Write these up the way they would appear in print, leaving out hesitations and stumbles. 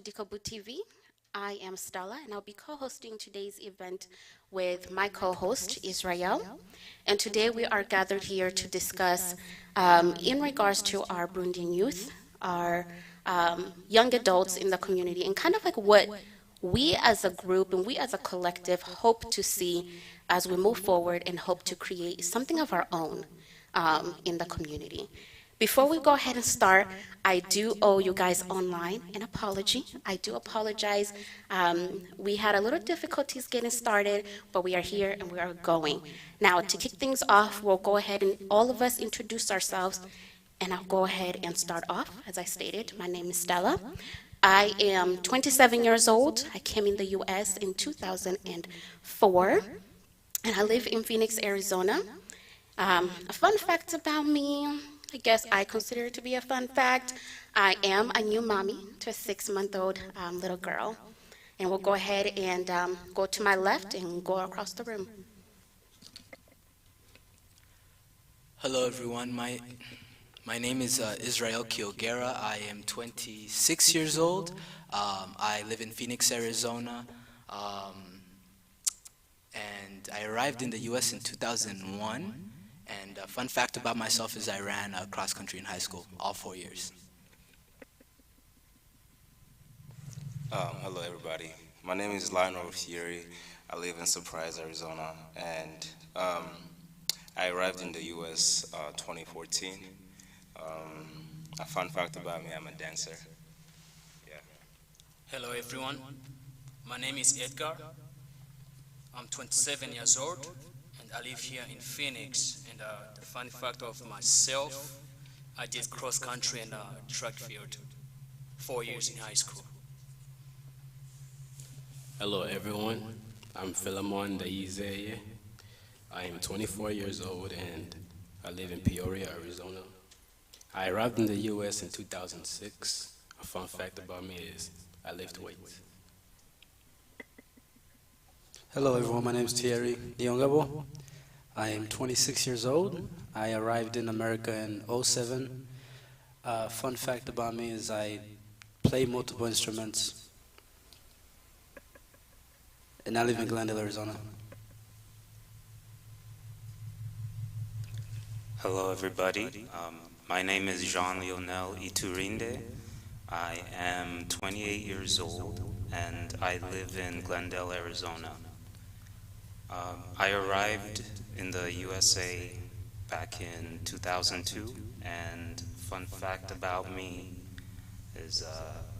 Dicobu TV. I am Stella, and I'll be co-hosting today's event with my co-host, Israel. And today we are gathered here to discuss in regards to our Burundian youth, our young adults in the community, and kind of like what we as a group and we as a collective hope to see as we move forward and hope to create something of our own in the community. Before we go ahead and start, I do owe you guys online an apology. I do apologize. We had a little difficulties getting started, but we are here and we are going. Now, to kick things off, we'll go ahead and all of us introduce ourselves, and I'll go ahead and start off. As I stated, my name is Stella. I am 27 years old. I came in the U.S. in 2004, and I live in Phoenix, Arizona. A fun fact about me, I guess I consider it to be a fun fact. I am a new mommy to a 6-month-old little girl. And we'll go ahead and go to my left and go across the room. Hello everyone, my name is Israel Kiogera. I am 26 years old. I live in Phoenix, Arizona. And I arrived in the US in 2001. And a fun fact about myself is I ran cross country in high school, all 4 years. Hello everybody. My name is Lionel Thierry. I live in Surprise, Arizona, and I arrived in the US 2014. A fun fact about me, I'm a dancer. Yeah. Hello everyone, my name is Edgar. I'm 27 years old and I live here in Phoenix. And the fun fact of myself, I did cross country and track field 4 years in high school. Hello everyone, I'm Philemon Daizeye. I am 24 years old and I live in Peoria, Arizona. I arrived in the US in 2006. A fun fact about me is I lift weights. Hello everyone, my name is Thierry Dicobu. I am 26 years old. I arrived in America in '07. Fun fact about me is I play multiple instruments. And I live in Glendale, Arizona. Hello everybody, my name is Jean-Lionel Iturinde. I am 28 years old and I live in Glendale, Arizona. I arrived in the USA back in 2002, and fun fact about me is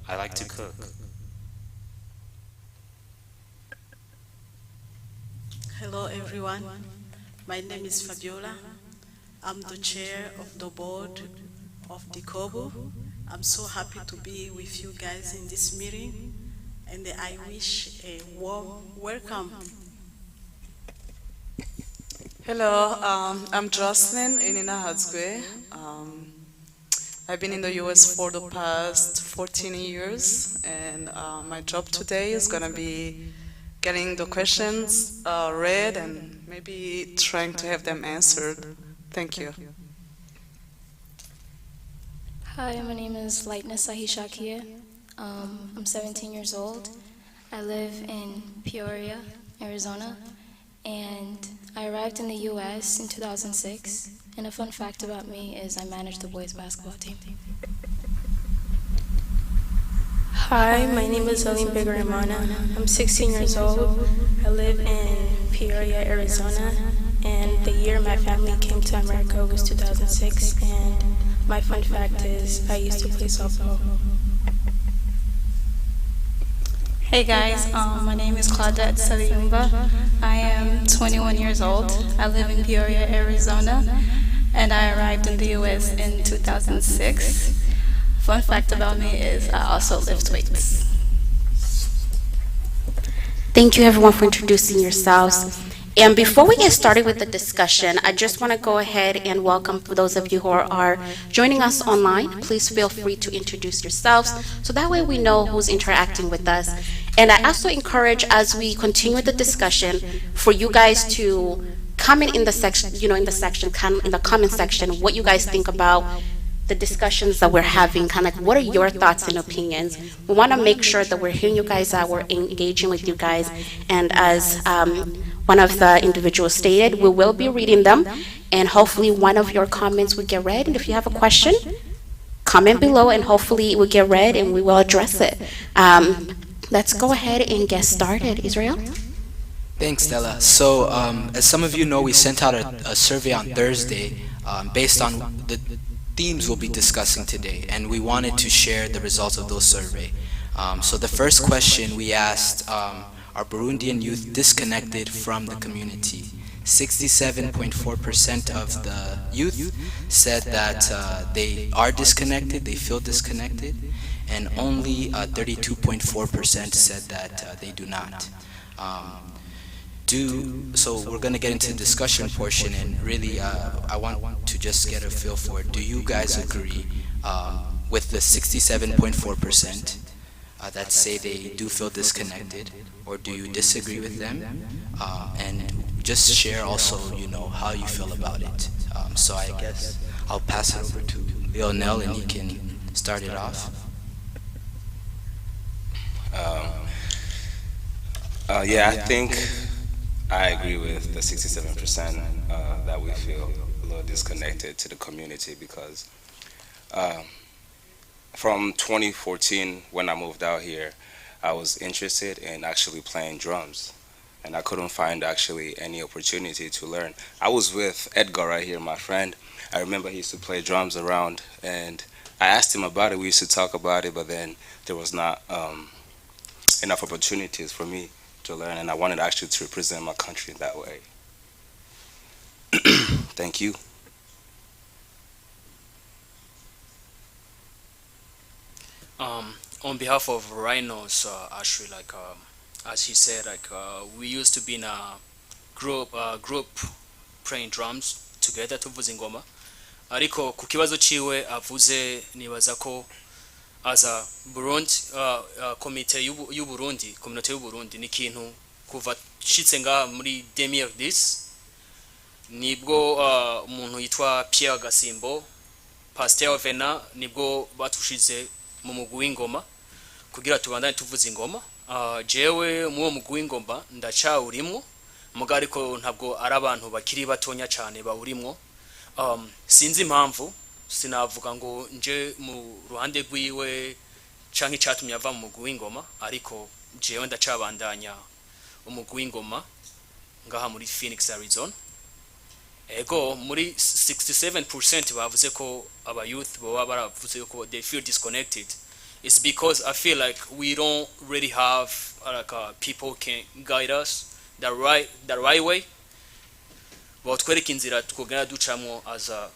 I like to cook. Hello everyone, my name is Fabiola. I'm the chair of the board of Dicobu. I'm so happy to be with you guys in this meeting, and I wish a warm welcome. Hello, I'm Jocelyn Inina Hadzgue. I've been in the US for the past 14 years, and my job today is going to be getting the questions read and maybe trying to have them answered. Thank you. Hi, my name is Lightness Ahishakia. I'm 17 years old. I live in Peoria, Arizona. And I arrived in the U.S. in 2006, and a fun fact about me is I manage the boys' basketball team. Hi, my name is Aline Bigarimana. I'm 16 years old. I live in Peoria, Arizona, and the year my family came to America was 2006, and my fun fact is I used to play softball. Hey guys, my name is Claudette Saliyumba. I am 21 years old. I live in Peoria, Arizona, and I arrived in the US in 2006. Fun fact about me is I also lift weights. Thank you everyone for introducing yourselves. And before we get started with the discussion, I just want to go ahead and welcome for those of you who are joining us online. Please feel free to introduce yourselves so that way we know who's interacting with us. And I also encourage, as we continue the discussion, for you guys to comment in the section, in the comment section, what you guys think about the discussions that we're having, kind of like, what are your thoughts and opinions? We want to make sure that we're hearing you guys out, we're engaging with you guys, and as one of the individuals stated, we will be reading them, and hopefully one of your comments will get read, and if you have a question, comment below, and hopefully it will get read, and we will address it. Let's go ahead and get started. Israel? Thanks, Stella. So, as some of you know, we sent out a survey on Thursday based on the themes we'll be discussing today, and we wanted to share the results of those survey. So the first question we asked, are Burundian youth disconnected from the community? 67.4% of the youth said that they are disconnected, they feel disconnected, and only 32.4% said that they do not. So we're going to get into the discussion portion, and really I want to just get a feel for it. Do you guys agree with the 67.4% that say they do feel disconnected, or do you disagree with them? And just share also, how you feel about it. So I guess I'll pass it over to Lionel, and he can start it off. Yeah, I think I agree with the 67% that we feel a little disconnected to the community, because from 2014, when I moved out here, I was interested in actually playing drums, and I couldn't find actually any opportunity to learn. I was with Edgar right here, my friend. I remember he used to play drums around, and I asked him about it. We used to talk about it, but then there was not enough opportunities for me to learn, and I wanted actually to represent my country in that way. Thank you. On behalf of Rhinos, actually, as he said, we used to be in a group playing drums together, tuvuza ingoma. Ariko ku kibazo ciwe avuze, nibaza ko aza Burundi, komite y'u Burundi, community y'u Burundi, ni kintu kuva shitse nga muri 2010 nibwo umuntu yitwa Pierre Gasimbo, Pasteur Vena, nibwo batushize mu mugwi w'ingoma kugira tubandane tuvuza ingoma. Jewe mu mugwi w'ingoma ndacawurimwo, muga ariko ntabwo ari abantu bakiri batonya cyane bawurimwo. Sinzi impamvu, sinavuga ngo nje mu ruhande rwiwe canke icatumye ava mu mugwi w'ingoma, ariko jewe ndacabandanya umugwi w'ingoma ngaha muri Phoenix, Arizona. Ego muri 67% bavuze ko aba youth boba baravuze ko they feel disconnected. It's because I feel like we don't really have people can guide us the right way. Batwereka inzira twogana ducamwo aza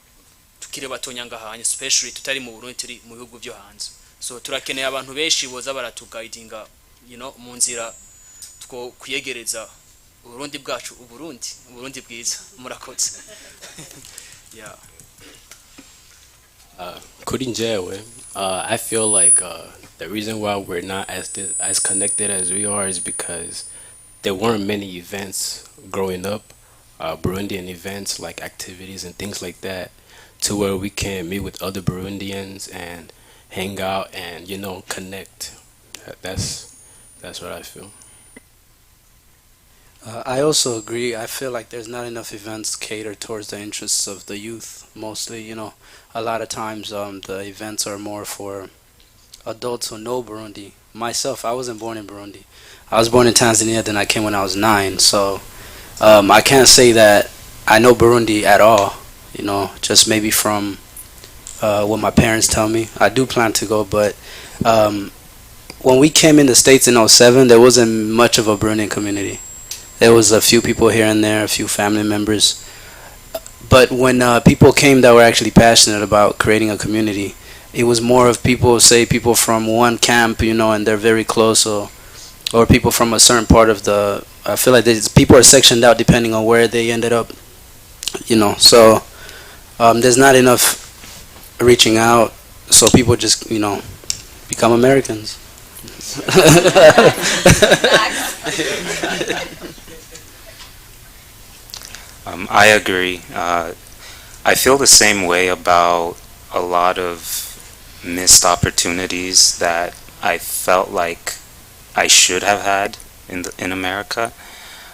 tukire batonya ngahanye, especially tutari mu Burundi, turi mu bihugu byo hanze. So turakeneye abantu benshi boza baratuguidinga, mu nzira two kuyegereza Uburundi bwacu, Uburundi bwiza. Murakoze. Yeah. Kuri njewe, I feel like the reason why we're not as connected as we are is because there weren't many events growing up, Burundian events like activities and things like that, to where we can meet with other Burundians and hang out and connect. That's what I feel. I also agree. I feel like there's not enough events catered towards the interests of the youth. Mostly, a lot of times the events are more for adults who know Burundi. Myself, I wasn't born in Burundi. I was born in Tanzania, then I came when I was 9. So I can't say that I know Burundi at all. Just maybe from what my parents tell me. I do plan to go, but when we came in the States in 2007, there wasn't much of a Burundian community. There was a few people here and there, a few family members. But when people came that were actually passionate about creating a community, it was more of people from one camp, and they're very close, or people from a certain part of the. I feel like people are sectioned out depending on where they ended up, So there's not enough reaching out, so people just become Americans. I agree. I feel the same way about a lot of missed opportunities that I felt like I should have had in America,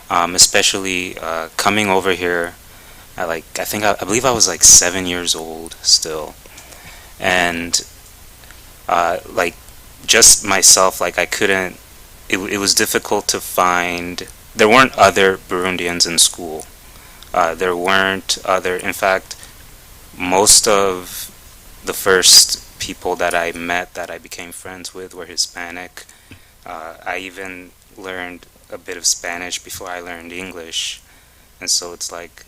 especially coming over here. I believe I was like 7 years old still, and like just myself, like I couldn't. It was difficult to find. There weren't other Burundians in school. There weren't other. In fact, most of the first people that I met that I became friends with were Hispanic. I even learned a bit of Spanish before I learned English, and so it's like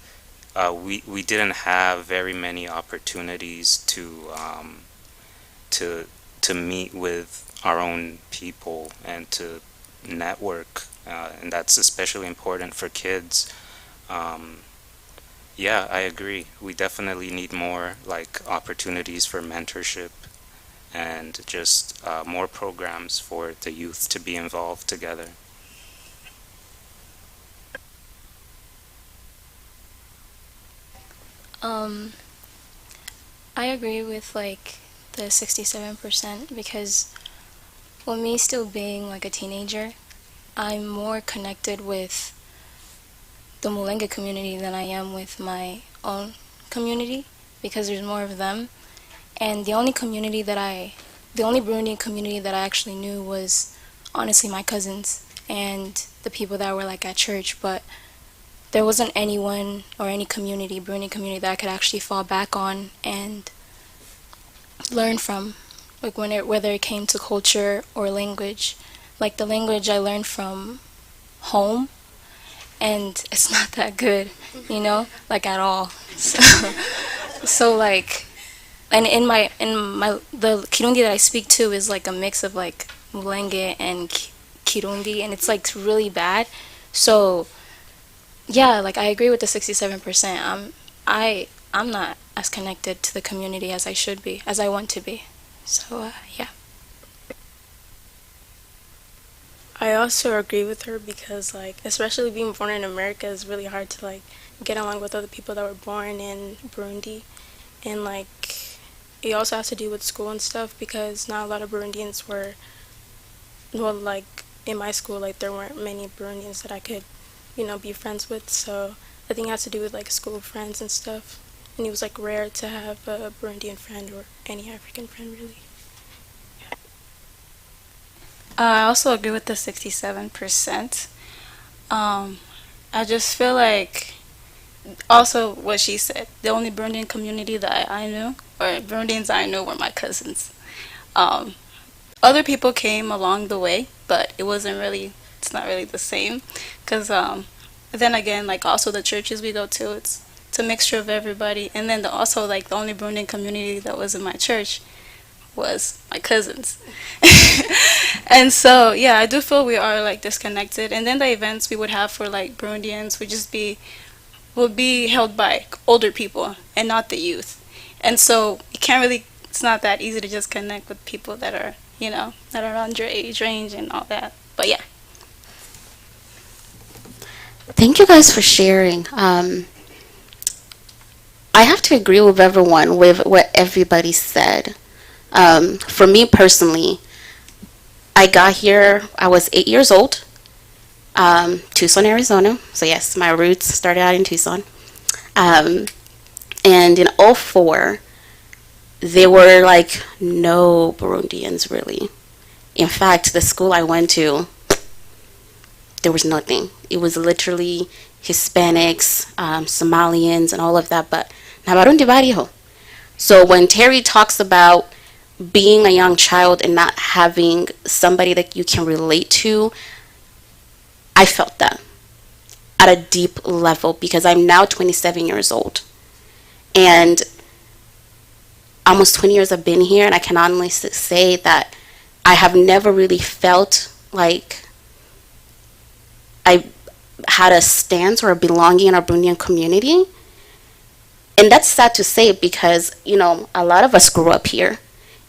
we didn't have very many opportunities to meet with our own people and to network, and that's especially important for kids. Yeah, I agree. We definitely need more like opportunities for mentorship and just more programs for the youth to be involved together. Um, I agree with like the 67% because with me still being like a teenager, I'm more connected with the Mulenga community than I am with my own community because there's more of them. And the only Burundian community that I actually knew was honestly my cousins and the people that were like at church, but there wasn't anyone or any community, Burundian community, that I could actually fall back on and learn from, like whether it came to culture or language. Like the language I learned from home, and it's not that good, like at all. So like, and the Kirundi that I speak to is like a mix of like Mulenge and Kirundi, and it's like really bad. So yeah, like I agree with the 67%. I'm not as connected to the community as I should be, as I want to be. So yeah. I also agree with her because, like, especially being born in America is really hard to, like, get along with other people that were born in Burundi. And, like, it also has to do with school and stuff because not a lot of Burundians were, well, like, in my school, like, there weren't many Burundians that I could, be friends with. So I think it has to do with, like, school friends and stuff. And it was, like, rare to have a Burundian friend or any African friend, really. I also agree with the 67%. I just feel like, also what she said, the only Burundian community that I knew, or Burundians I knew, were my cousins. Other people came along the way, but it's not really the same. Because then again, like also the churches we go to, it's a mixture of everybody. And then also like the only Burundian community that was in my church was my cousins. And so yeah, I do feel we are like disconnected. And then the events we would have for like Burundians would be held by older people and not the youth. And so it's not that easy to just connect with people that are that are around your age range and all that. But yeah. Thank you guys for sharing. I have to agree with everyone with what everybody said. For me personally, I got here, I was 8 years old, Tucson, Arizona. So yes, my roots started out in Tucson. And in '04, there were like no Burundians really. In fact, the school I went to, there was nothing. It was literally Hispanics, Somalians, and all of that, but na Barundi bariho. So when Terry talks about being a young child and not having somebody that you can relate to, I felt that at a deep level because I'm now 27 years old. And almost 20 years I've been here, and I can honestly say that I have never really felt like I had a stance or a belonging in our Burundian community. And that's sad to say because, a lot of us grew up here.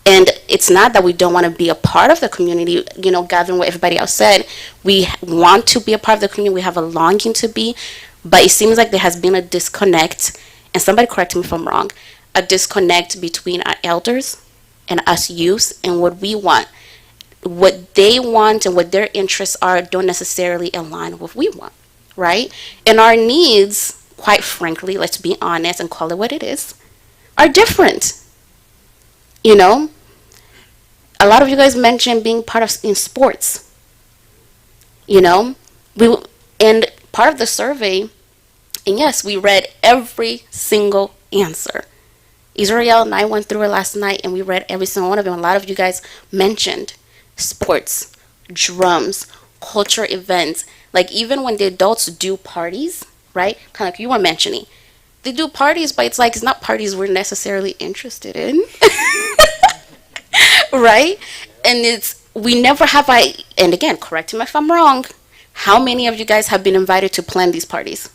And it's not that we don't want to be a part of the community, gathering what everybody else said. We want to be a part of the community. We have a longing to be. But it seems like there has been a disconnect. And somebody correct me if I'm wrong. a disconnect between our elders and us youth and what we want. What they want and what their interests are don't necessarily align with what we want, right? And our needs, quite frankly, let's be honest and call it what it is, are different. You know, a lot of you guys mentioned being part of in sports. You know, and part of the survey, and yes, we read every single answer. Israel and I went through it last night, and we read every single one of them. A lot of you guys mentioned sports, drums, culture events. Like even when the adults do parties, right? Kind of like you were mentioning, they do parties, but it's like it's not parties we're necessarily interested in, right? And we never have and again, correct me if I'm wrong, how many of you guys have been invited to plan these parties?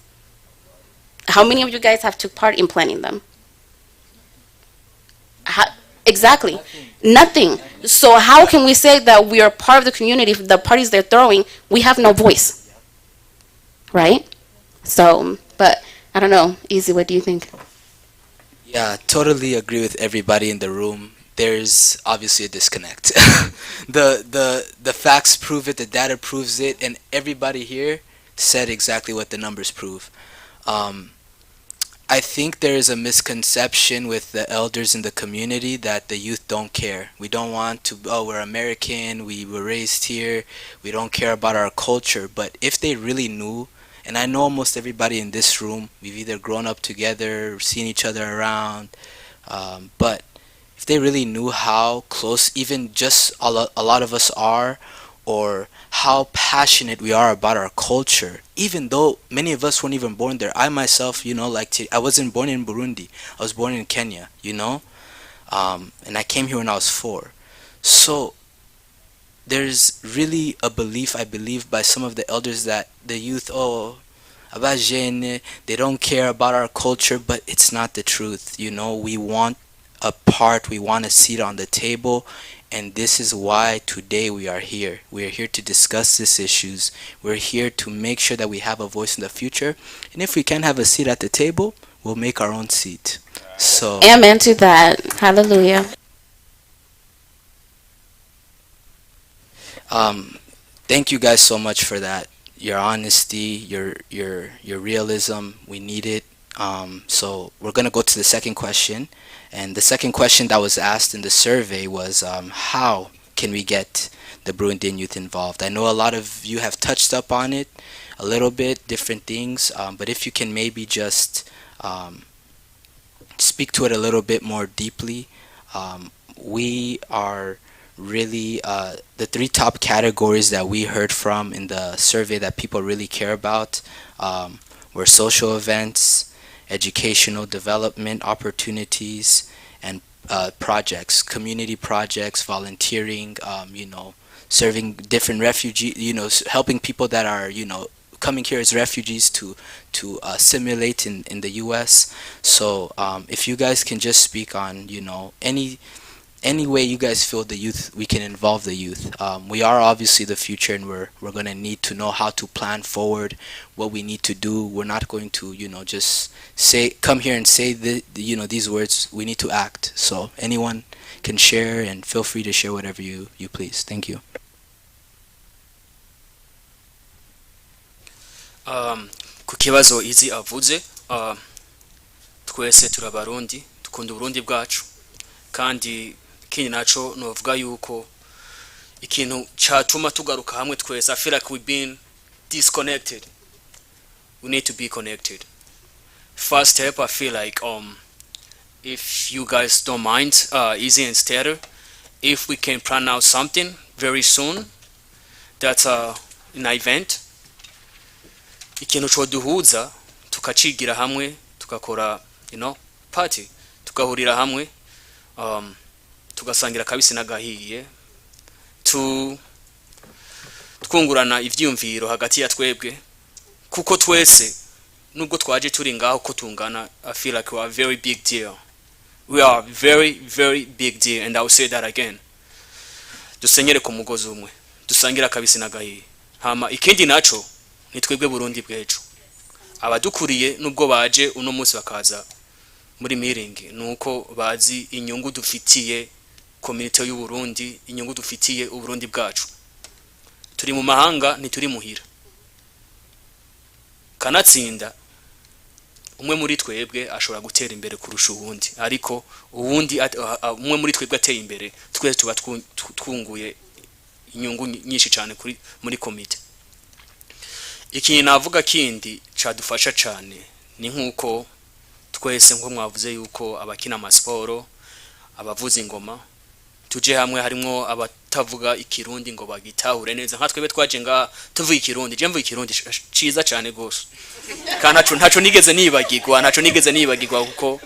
How many of you guys have took part in planning them? Exactly. Nothing. So how can we say that we are part of the community if the parties they're throwing, we have no voice? Right? So, but I don't know. Easy, what do you think? Yeah, totally agree with everybody in the room. There's obviously a disconnect. The facts prove it, the data proves it, and everybody here said exactly what the numbers prove. I think there is a misconception with the elders in the community that the youth don't care. We don't want to, oh, we're American, we were raised here, we don't care about our culture. But if they really knew, and I know almost everybody in this room, we've either grown up together, seen each other around, but if they really knew how close even just a lot of us are, or how passionate we are about our culture, even though many of us weren't even born there. I myself, I wasn't born in Burundi. I was born in Kenya, and I came here when I was 4. So there's really a belief, I believe, by some of the elders that the youth, abajene, they don't care about our culture, but it's not the truth. We want a part, we want a seat on the table, and this is why today we are here. We are here to discuss these issues. We're here to make sure that we have a voice in the future, and if we can't have a seat at the table, we'll make our own seat. So amen to that. Hallelujah. Thank you guys so much for that. Your honesty, your realism, we need it. So we're gonna go to the second question. And the second question that was asked in the survey was, how can we get the Burundian youth involved? I know a lot of you have touched up on it a little bit, different things, but if you can maybe just speak to it a little bit more deeply. We are really, the 3 top categories that we heard from in the survey that people really care about were social events, educational development opportunities, and projects, community projects, volunteering, serving different refugees, helping people that are, coming here as refugees to assimilate in the U.S. So if you guys can just speak on, any way you guys feel we can involve the youth. We are obviously the future, and we're going to need to know how to plan forward, what we need to do. We're not going to, just come here and say these words. We need to act. So anyone can share, and feel free to share whatever you please. Thank you. Ku kibazo izi avuze, twese turabarundi, dukunda Burundi bwacu, kandi ikindi naco novuga yuko ikintu cyatuma tugaruka hamwe twese, I feel like we've been disconnected. We need to be connected. First step, I feel like if you guys don't mind, Easy and Stetter, if we can plan out something very soon, that's an event, ikintu cyo duhuza tukacigira hamwe, tukakora party, tukahurira hamwe, tugasangira kabisi nagahiye, twungurana ivyumviro hagati ya twebwe, kuko twese nubwo twaje turi ngaho ko tungana. I feel like we are a very big deal. We are very, very big deal, and I will say that again. Dusenyere ku mugozi umwe, dusangira kabisi nagahiye. Hama ikindi naco ni twebwe Burundi bwejo. Abadukuriye nubwo baje uno munsi bakaza muri meeting nuko bazi inyungu dufitiye community y'u Burundi, inyungu dufitiye uburundi bwacu. Turi mu mahanga ntituri muhira. Kanatsinda umwe muri twebwe ashobora gutera imbere kurusha uwundi, ariko uwundi umwe muri twebwe ateye imbere twese tuba twunguye inyungu nyinshi cyane muri komite. Ikintu navuga kindi cadufasha cyane ni nkuko twese nko mwavuze yuko abakina amasiporo, abavuza ingoma, tuje hamwe harimo abatavuga ikirundi ngo bagitahure neza, nka twebe twaje nga tuvuga ikirundi, je mvuga ikirundi ciza cyane gose, kandi ntaco nigeze nibagirwa kuko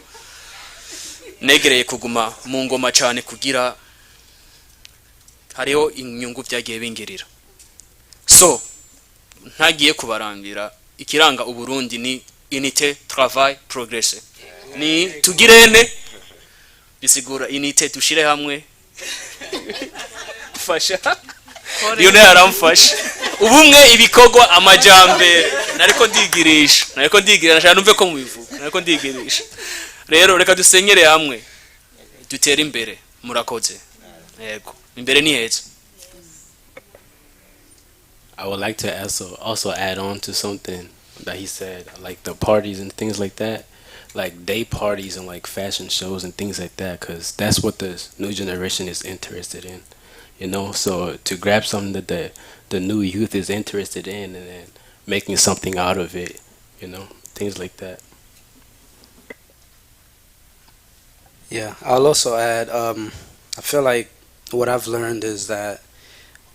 negereye kuguma mu ngoma cyane kugira hariho inyungu byagiye bingirira. So ntagiye kubarambira, ikiranga uburundi ni unité, travail, progresser. Ni tugirene bisigura unité, dushire hamwe fasha Lionel aramfasha ubumwe, ibikogwa, amajambere. Nariko ndigirisha nashaka numve ko mubivuga, nariko ndigirisha. Rero reka dusenyere hamwe dutere imbere. Murakoze. Yego, imbere ni heza. I would like to also add on to something that he said, like the parties and things like that, like day parties and like fashion shows and things like that, because that's what the new generation is interested in, you know. So to grab something that the new youth is interested in and then making something out of it, you know, things like that. Yeah, I'll also add, I feel like what I've learned is that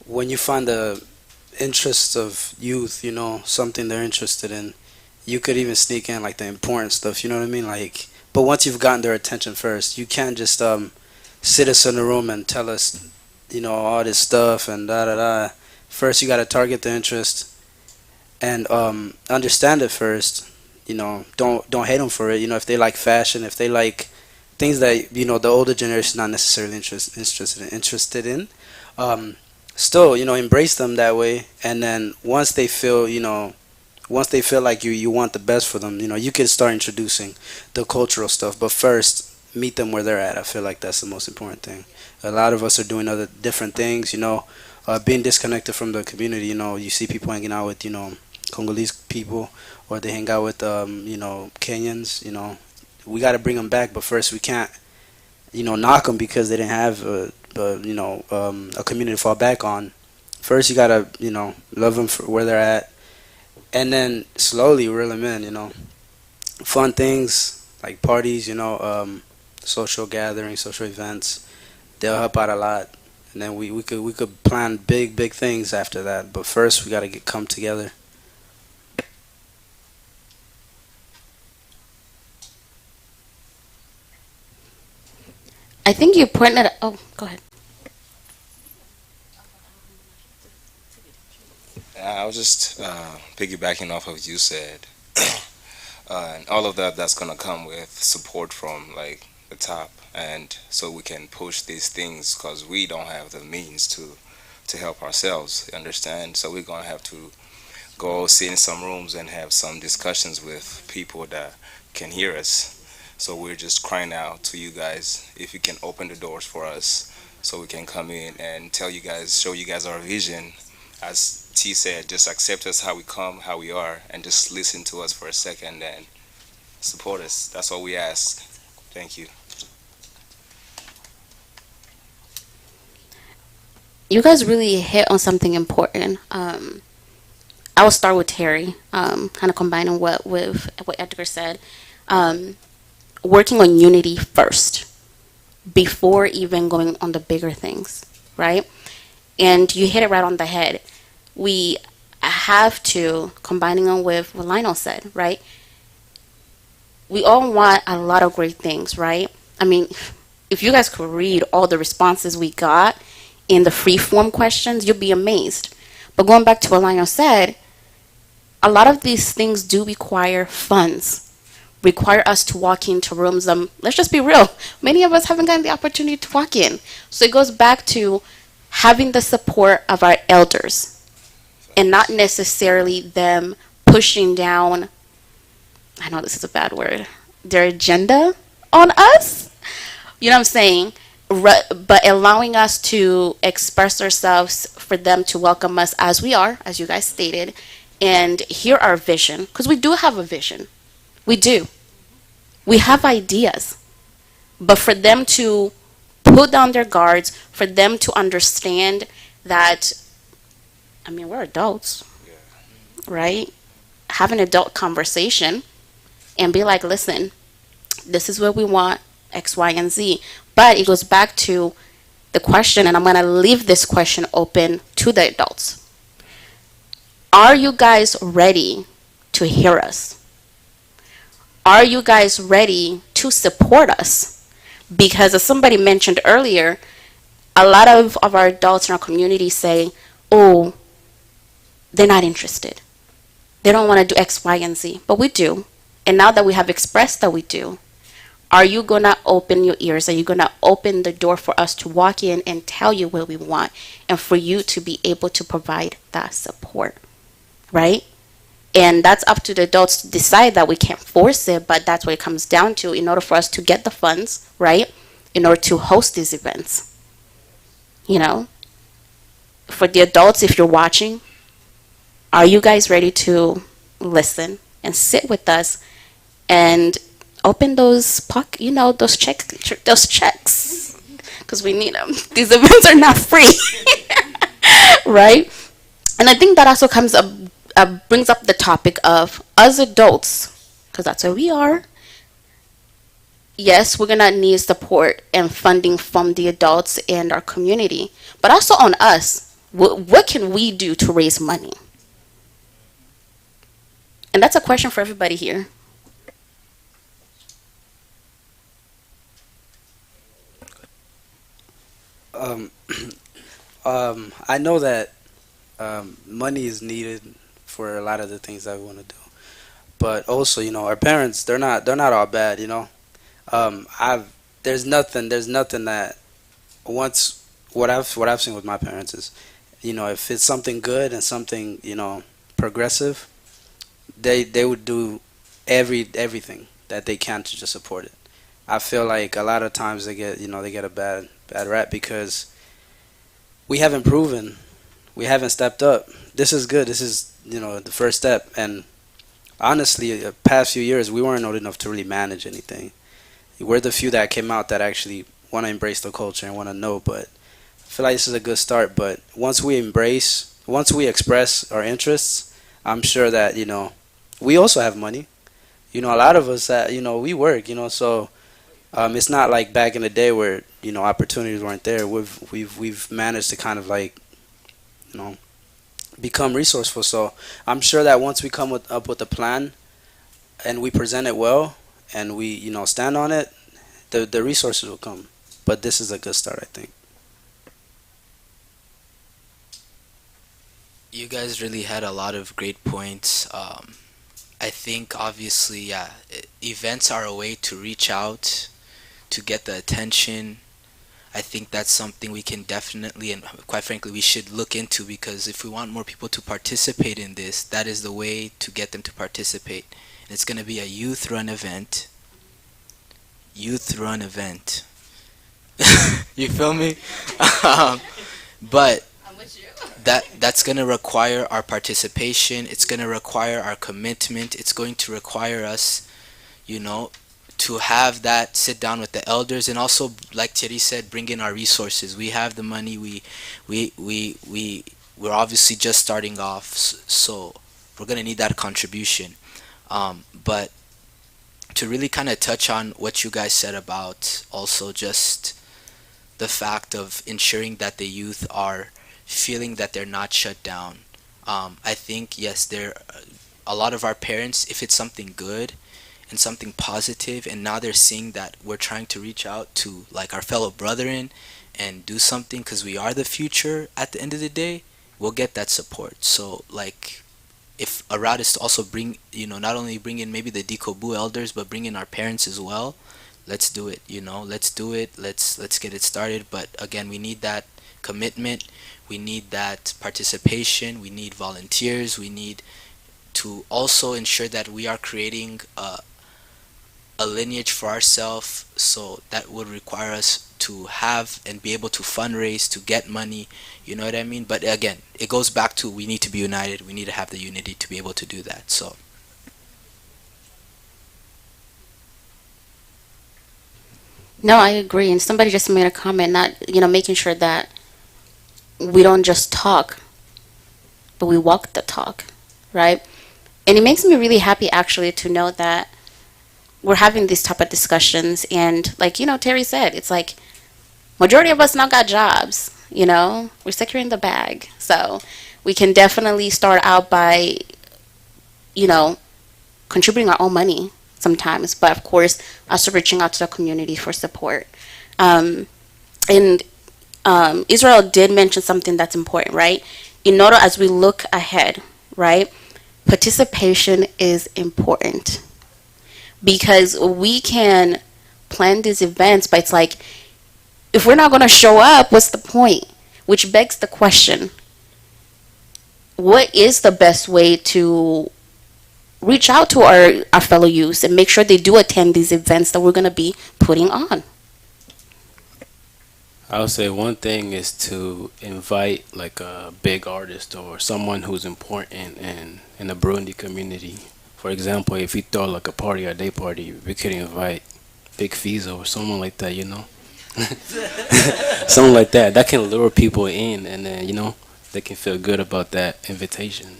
when you find the interests of youth, you know, something they're interested in, you could even sneak in like the important stuff, you know what I mean? Like, but once you've gotten their attention first, you can't just sit us in the room and tell us, you know, all this stuff and da da da. First, you got to target the interest and understand it first. You know, don't hate them for it. You know, if they like fashion, if they like things that, you know, the older generation not necessarily interested in, still, you know, embrace them that way. And then once they feel, you know, once they feel like you want the best for them, you know, you can start introducing the cultural stuff. But first, meet them where they're at. I feel like that's the most important thing. A lot of us are doing other different things, you know, being disconnected from the community. You know, you see people hanging out with, you know, Congolese people, or they hang out with, you know, Kenyans. You know, we got to bring them back. But first, we can't, you know, knock them because they didn't have, you know, a community to fall back on. First, you got to, you know, love them for where they're at. And then slowly reel them in, you know. Fun things like parties, you know, social gatherings, social events, they'll help out a lot. And then we could plan big things after that. But first, we got to come together. I think you pointed. Oh, go ahead. I was just piggybacking off of what you said, and all of that's gonna come with support from like the top, and so we can push these things because we don't have the means to help ourselves. Understand? So we're gonna have to go sit in some rooms and have some discussions with people that can hear us. So we're just crying out to you guys if you can open the doors for us, so we can come in and tell you guys, show you guys our vision. As T said, just accept us how we come, how we are, and just listen to us for a second and support us. That's all we ask. Thank you. You guys really hit on something important. I will start with Terry, kind of combining what Edgar said. Working on unity first, before even going on the bigger things, right? And you hit it right on the head. We have to, combining on with what Lionel said, right? We all want a lot of great things, right? I mean, if you guys could read all the responses we got in the free form questions, you'll be amazed. But going back to what Lionel said, a lot of these things do require funds, require us to walk into rooms. Let's just be real. Many of us haven't gotten the opportunity to walk in. So it goes back to having the support of our elders and not necessarily them pushing down, I know this is a bad word, their agenda on us. You know what I'm saying? But allowing us to express ourselves, for them to welcome us as we are, as you guys stated, and hear our vision, because we do have a vision. We do. We have ideas. But for them to put down their guards, for them to understand that, I mean, we're adults, right? Have an adult conversation and be like, listen, this is what we want, X, Y, and Z. But it goes back to the question, and I'm going to leave this question open to the adults. Are you guys ready to hear us? Are you guys ready to support us? Because as somebody mentioned earlier, a lot of our adults in our community say, oh, they're not interested. They don't want to do X, Y, and Z. But we do. And now that we have expressed that we do, are you going to open your ears? Are you going to open the door for us to walk in and tell you what we want, and for you to be able to provide that support, right? And that's up to the adults to decide. That we can't force it, but that's what it comes down to in order for us to get the funds, right? In order to host these events. You know? For the adults, if you're watching, are you guys ready to listen and sit with us and open those those checks, because we need them. These events are not free, right? And I think that also comes up, brings up the topic of us adults, because that's where we are. Yes, we're gonna need support and funding from the adults and our community, but also on us. What can we do to raise money? And that's a question for everybody here. Um, I know that money is needed for a lot of the things that we want to do, but also, our parents, they're not all bad. I've there's nothing that once what I've seen with my parents is, if it's something good and something progressive, they would do everything that they can to just support it. I feel like a lot of times they get a bad rap because we haven't proven, we haven't stepped up. This is good. This is the first step. And honestly, the past few years we weren't old enough to really manage anything. We're the few that came out that actually want to embrace the culture and want to know. But I feel like this is a good start. But once we express our interests, I'm sure that we also have money. A lot of us that we work. So it's not like back in the day where opportunities weren't there. We've managed to kind of like become resourceful. So I'm sure that once we come up with a plan and we present it well and we stand on it, the resources will come. But this is a good start, I think. You guys really had a lot of great points. I think obviously, yeah, events are a way to reach out, to get the attention. I think that's something we can definitely, and quite frankly, we should look into, because if we want more people to participate in this, that is the way to get them to participate. And it's going to be a youth-run event. Youth-run event. You feel me? But that's going to require our participation. It's going to require our commitment. It's going to require us, to have that sit down with the elders, and also, like Thierry said, bring in our resources. We have the money. We're obviously just starting off, so we're going to need that contribution. But to really kind of touch on what you guys said about also just the fact of ensuring that the youth are feeling that they're not shut down. I think, yes, a lot of our parents, if it's something good and something positive, and now they're seeing that we're trying to reach out to like our fellow brethren and do something, because we are the future at the end of the day, we'll get that support. So like, if a route is to also bring, not only bring in maybe the Dicobu elders, but bring in our parents as well, let's do it. Let's do it. Let's get it started. But again, we need that commitment. We need that participation. We need volunteers. We need to also ensure that we are creating a a lineage for ourselves, so that would require us to have and be able to fundraise to get money, you know what I mean? But again, it goes back to we need to be united, we need to have the unity to be able to do that. So No, I agree. And somebody just made a comment, not, making sure that we don't just talk, but we walk the talk, right? And it makes me really happy actually to know that we're having these type of discussions. And like, Terry said, it's like majority of us now got jobs, we're securing the bag. So we can definitely start out by, contributing our own money sometimes, but of course also reaching out to the community for support. And Israel did mention something that's important, right? In order, as we look ahead, right, participation is important, because we can plan these events, but it's like, if we're not going to show up, what's the point? Which begs the question, what is the best way to reach out to our fellow youths and make sure they do attend these events that we're going to be putting on? I would say one thing is to invite like a big artist or someone who's important in the Burundi community. For example, if we throw like a party, a day party, we could invite Big Fizo or someone like that, Someone like that. That can lure people in, and then, they can feel good about that invitation,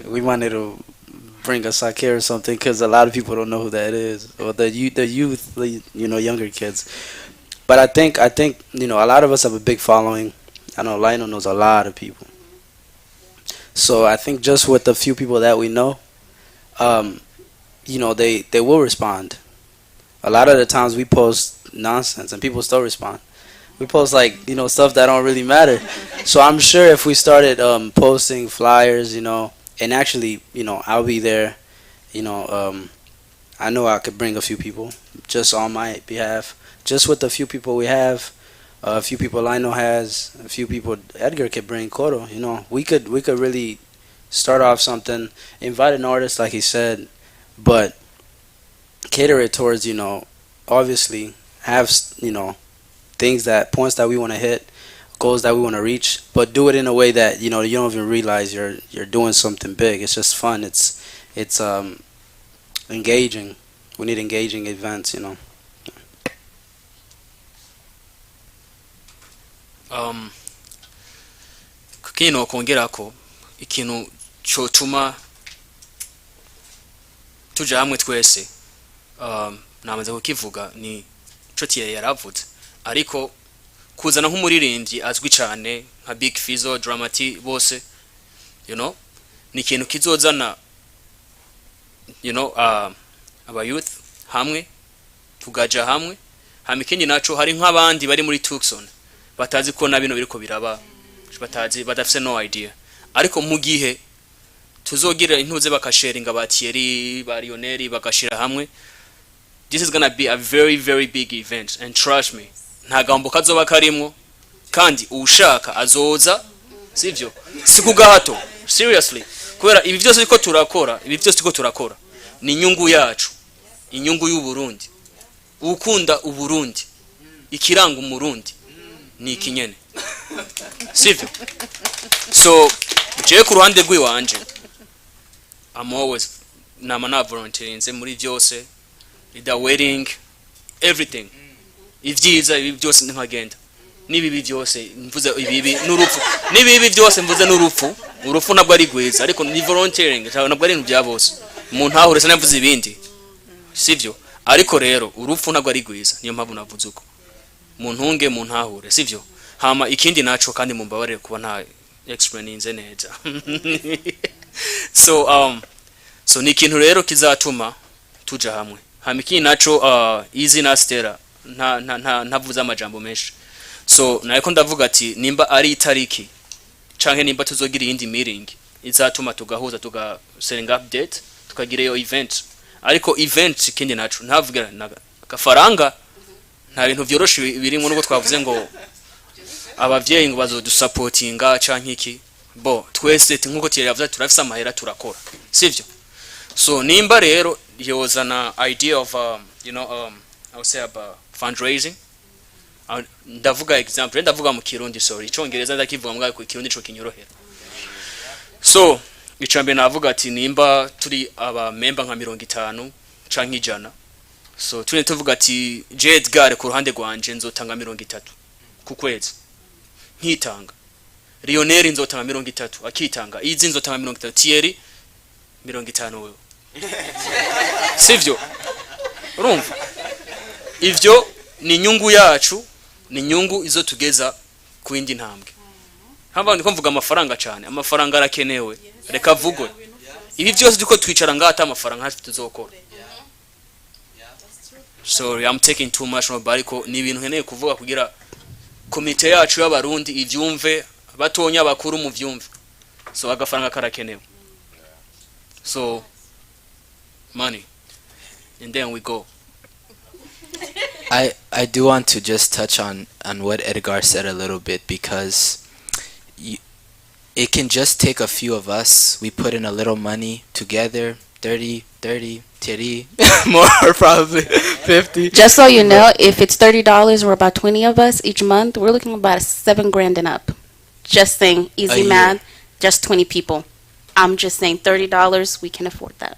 We wanted to bring a sake or something, because a lot of people don't know who that is, or the youth, younger kids. But I think a lot of us have a big following. I know Lionel knows a lot of people. So I think just with the few people that we know, they will respond. A lot of the times we post nonsense and people still respond. We post stuff that don't really matter. So I'm sure if we started posting flyers, and actually, I'll be there, I know I could bring a few people just on my behalf. Just with the few people we have, a few people Lionel has, a few people Edgar could bring, Koro, we could really start off something, invite an artist like he said, but cater it towards, obviously have, points that we want to hit, goals that we want to reach, but do it in a way that, you don't even realize you're doing something big. It's just fun. It's engaging. We need engaging events, kino kongerako ikintu cyotuma tuja hamwe twese, namaze kukivuga, ni cyo tiye yaravuze, ariko kuzana nk'umuririmbyi azwi cyane nka Big Fizo, Dramati, bose ni ikintu kizozana aba youth hamwe, tugaja hamwe. Ikindi naco hari nk'abandi bari muri Tucson batazi ko na bino biriko biraba, badafise no idea, ariko mu gihe tuzogira intuze bakasharinga ba Thierry, ba Lionel bakashira hamwe, this is gonna be a very very big event, and trust me, nta gambo kazoba karimwo, kandi ushaka azoza, sivyo, sikugahato, seriously, kubera ibi byose turiko turakora ni inyungu yacu, inyungu y'u Burundi, ukunda u Burundi, ikiranga umurundi ni ikinyene, sivyo. So je ku ruhande rw'iwanje, I'm always na volunteerinze muri byose, the wedding, everything, ivyiza ibi byose nkagenda, nibibi byose mvuze ibibi n'urupfu, nibibi byose mvuze n'urupfu, urupfu nabwo ari gwiza, ariko ni volunteering nabwo ari ibya bose, umuntu ahurese navuze ibindi, sivyo. Ariko rero urupfu nabwo ari gwiza, niyo mpamvu navuze uko muntunge muntahure, sivyo. Hama ikindi naco kandi mumbabarire kuba nta explaininze neza. So ni ikintu rero kizatuma tuja hamwe. Hama ikindi naco easy na Stella ntavuze amajambo menshi. So nariko ndavuga ati nimba ari itariki canke nimba tuzogira iyindi meeting izatuma tugahuza tugaserenga update tukagira yo event, ariko event ikindi naco ntavugira gafaranga, nta bintu byoroshe birimo, nubwo twavuze ngo abavyeyi ngo bazodusupportinga canke iki, bo twese nk'uko Thierry yavuze turafise amahera turakora sivyo. So nimba rero yozana idea of I would say about fundraising. Ndavuga example, ndavuga mu Kirundi, sorry, icongereza ndakivuga mbwa ku Kirundi co kinyorohera. So icambe navuga ati nimba turi aba member nka 50 canke 100, so tune tuvuga ati Jedgar ku ruhande rwanje nzotanga 30 ku kwezi nkitanga, Lionel nzotanga 30 akitanga, Izi nzotanga 30, Thierry 50 wewe sivyo. Urumva ivyo ni nyungu yacu, ni nyungu izo tugeza ku yindi ntambwe. Hamba ndiko mvuga amafaranga cyane, amafaranga arakenewe, reka vugwe ibi byose duko twicara ngata amafaranga hafi tuzokora. Sorry, I'm taking too much on bariko ni ibintu nkeneye kuvuga kugira komite yacu y'abarundi ivyumve, batonya bakuru mu vyumve. So agafaranga karakenewe. So money, and then we go. I do want to just touch on what Edgar said a little bit, because it can just take a few of us. We put in a little money together, 30, Thierry, more probably 50. Just so you know, if it's $30 or about 20 of us each month, we're looking about $7,000 and up. Just saying, easy math, just 20 people. I'm just saying $30, we can afford that.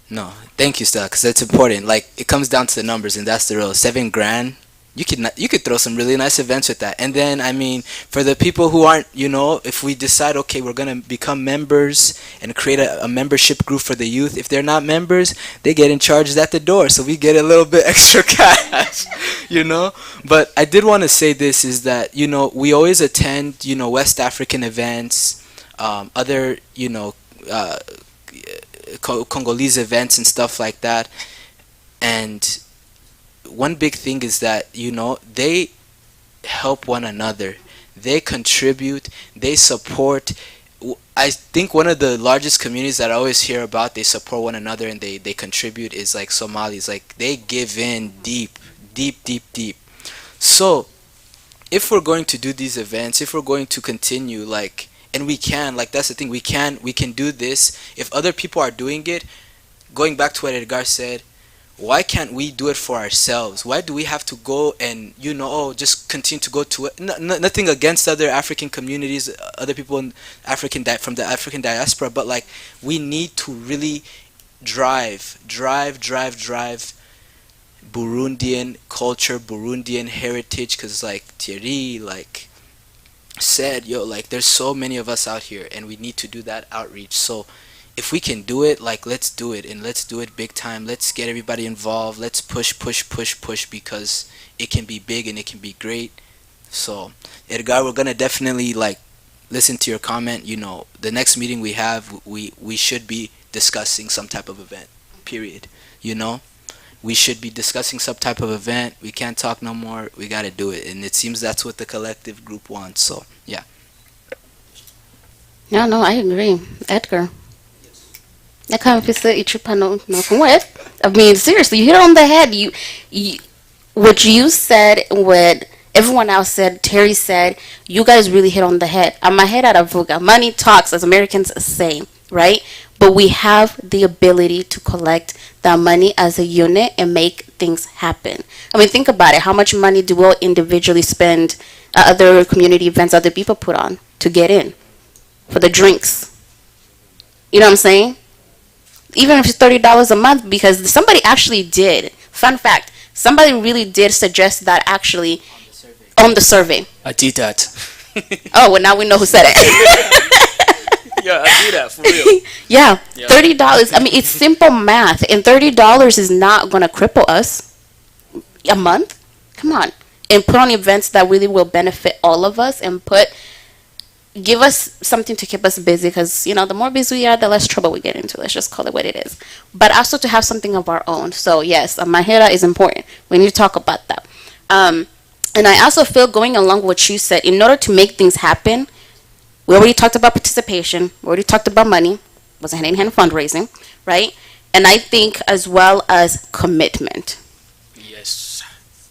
No, thank you, Stella, because that's important. Like, it comes down to the numbers, and that's the real $7,000. You could throw some really nice events with that. And then, I mean, for the people who aren't, if we decide, okay, we're gonna become members and create a membership group for the youth. If they're not members, they get in charged at the door, so we get a little bit extra cash, But I did want to say this is that we always attend West African events, other Congolese events and stuff like that, and one big thing is that they help one another, they contribute, they support. I think one of the largest communities that I always hear about, they support one another and they contribute, is like Somalis. Like, they give in deep. So if we're going to do these events, if we're going to continue, and we can, that's the thing, we can do this. If other people are doing it, going back to what Edgar said, why can't we do it for ourselves? Why do we have to go and just continue to go to it? Nothing against other African communities, other people in from the African diaspora, but we need to really drive Burundian culture, Burundian heritage, because Thierry said, there's so many of us out here and we need to do that outreach. So if we can do it, let's do it, and let's do it big time. Let's get everybody involved. Let's push, because it can be big and it can be great. So Edgar, we're gonna definitely listen to your comment. The next meeting we have, we should be discussing some type of event, period. We should be discussing some type of event. We can't talk no more. We got to do it. And it seems that's what the collective group wants. So, yeah. No, I agree. Edgar. I mean, seriously, you hit it on the head. What you said, what everyone else said, Terry said, you guys really hit on the head. I'm ahead out of Vuga. Money talks, as Americans say, right? But we have the ability to collect that money as a unit and make things happen. I mean, think about it. How much money do we individually spend at other community events other people put on to get in? For the drinks. You know what I'm saying? Even if it's $30 a month, because somebody actually did. Fun fact, somebody really did suggest that actually on the survey. I did that. Oh, well, now we know who said it. Yeah, I do that for real. Yeah, $30. I mean, it's simple math, and $30 is not gonna cripple us a month. Come on, and put on events that really will benefit all of us, and give us something to keep us busy. Because the more busy we are, the less trouble we get into. Let's just call it what it is. But also to have something of our own. So yes, mahera is important. We need to talk about that. And I also feel, going along with what you said, in order to make things happen. We already talked about participation. We already talked about money. Was a hand-in-hand fundraising, right? And I think as well as commitment. Yes.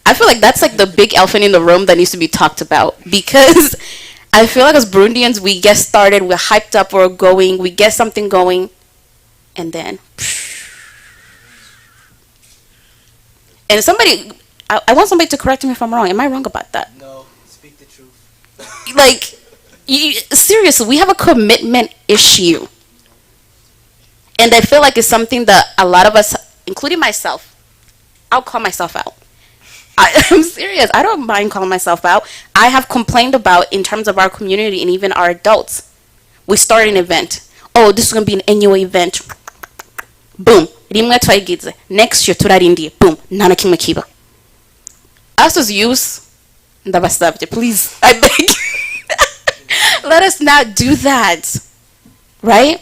I feel like that's the big elephant in the room that needs to be talked about. Because I feel like as Burundians, we get started, we're hyped up, we're going, we get something going, and then. And somebody, I want somebody to correct me if I'm wrong. Am I wrong about that? No, speak the truth. Like, seriously, we have a commitment issue. And I feel like it's something that a lot of us, including myself, I'll call myself out. I'm serious. I don't mind calling myself out. I have complained about in terms of our community and even our adults. We start an event. Oh, this is going to be an annual event. Boom. Rimwe twayigize. Next year turarindiye. Boom. Nana kimwe kiba. Us as youth, ndabasabye, please. I beg. Let us not do that. Right?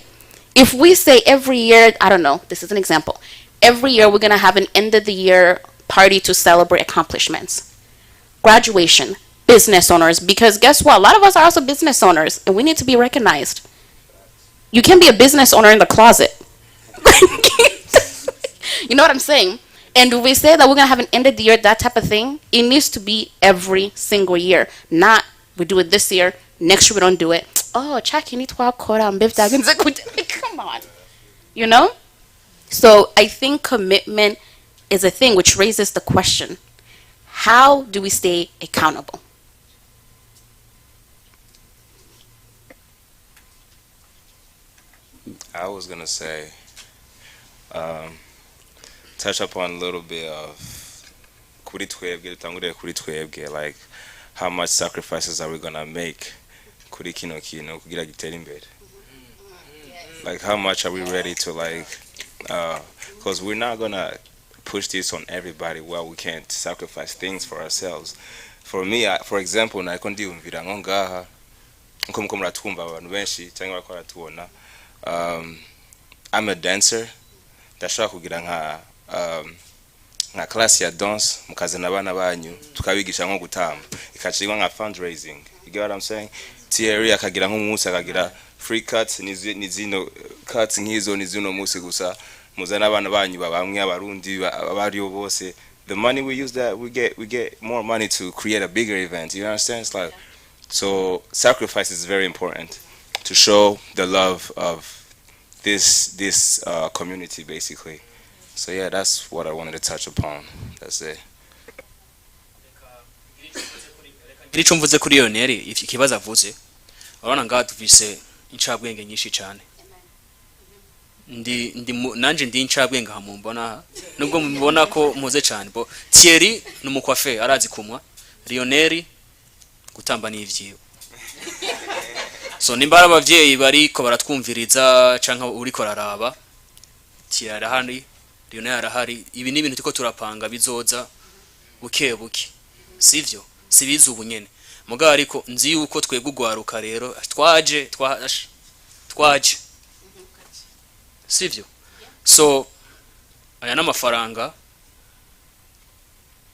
If we say every year, I don't know, this is an example. Every year we're going to have an end of the year party to celebrate accomplishments. Graduation, business owners, because guess what? A lot of us are also business owners and we need to be recognized. You can't be a business owner in the closet. You know what I'm saying? And if we say that we're going to have an end of the year, that type of thing, it needs to be every single year. Not we do it this year, next year we don't do it. Oh, check, you need to come on. You know? So I think commitment is a thing which raises the question, how do we stay accountable? I was gonna say, touch upon a little bit of kuri twebwe, dutangurire kuri twebwe, like how much sacrifices are we gonna make kuri kino kintu kugira gitere imbere? Like how much are we ready to because we're not gonna push this on everybody while we can't sacrifice things for ourselves. For me, for example, nariko ndiyumvira nko ngaha nko muko muratwumva abantu benshi cyangwa bariko baratubona. I'm a dancer. Ndashaka kugira nka class ya dance mukazana abana banyu tukabigisha nko gutamba ikacirwa nka fundraising. You get what I'm saying? Thierry akagira nk'umunsi akagira free cuts nizino cuts nkizo nizino munsi gusa muzana abana banyu babamwe abarundi abariyo bose. The money we use that we get more money to create a bigger event. You understand? It's like, so sacrifice is very important to show the love of this community basically. So yeah, that's what I wanted to touch upon. That's it. Icyo mvuze kuri Lionel ikibazo avuze urabona ngaha dufise incabwenge nyinshi cyane nanje ndi incabwenge ha mumbona nubwo mubona ko muze cyane bo Thierry numukwafe arazi kumwa Lionel gutamba n'ivyiwe so nimbara abavyeyi bariko baratwumviriza canka uriko raraba Thierry arahari Lionel arahari ibi ni ibintu tuko turapanga bizoza buke buke sivyo sibiza ubunyene muga ariko nzi yuko twebwe ugwaruka rero twaje sivyo so aya n'amafaranga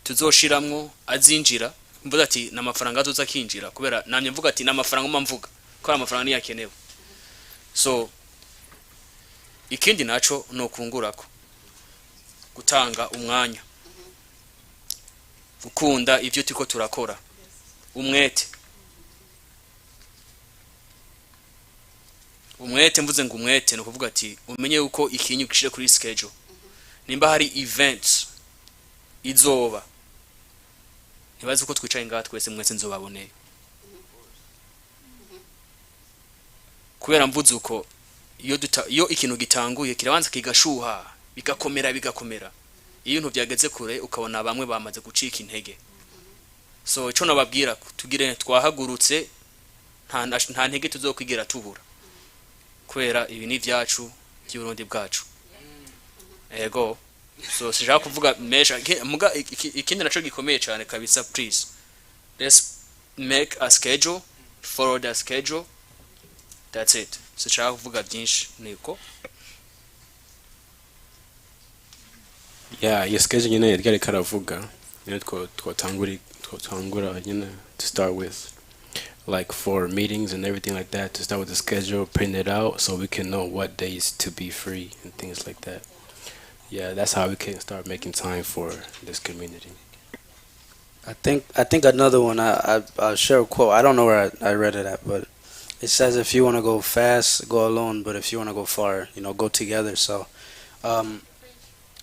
tuzoshiramwo azinjira mvuga ati n'amafaranga azoza kinjira kubera namye mvuga ati n'amafaranga mvuga ko amafaranga ni yakenewe so ikindi naco no kungurako gutanga umwanya gukunda ivyo tuko turakora umwete mvuze ngo umwete no kuvuga ati umenye uko ikinyu gishire kuri schedule nimba hari events izoba ntibazi uko twicaye ngaha twese mwese nzobaboneye kubera mvuze uko iyo ikintu gitanguye kirabanza kigashuha bigakomera iyo ibintu byageze kure ukabona bamwe bamaze gucika intege so ico nababwira tugire twahagurutse nta ntege tuzokwigira tubura kwera ibi ni vyacu by'Uburundi bwacu ego so sija kuvuga mesha muga ikindi naco gikomeye cyane kabisa please let's make a schedule follow the schedule that's it sija kuvuga byinshi niko Yeah, your schedule nyine ryari karavuga nyine twatangura nyine to start with like for meetings and everything like that, to start with the schedule, print it out so we can know what days to be free and things like that. Yeah, that's how we can start making time for this community. I think another one. I'll share a quote. I don't know where I read it at, but it says if you want to go fast, go alone. But if you want to go far, go together. So, um,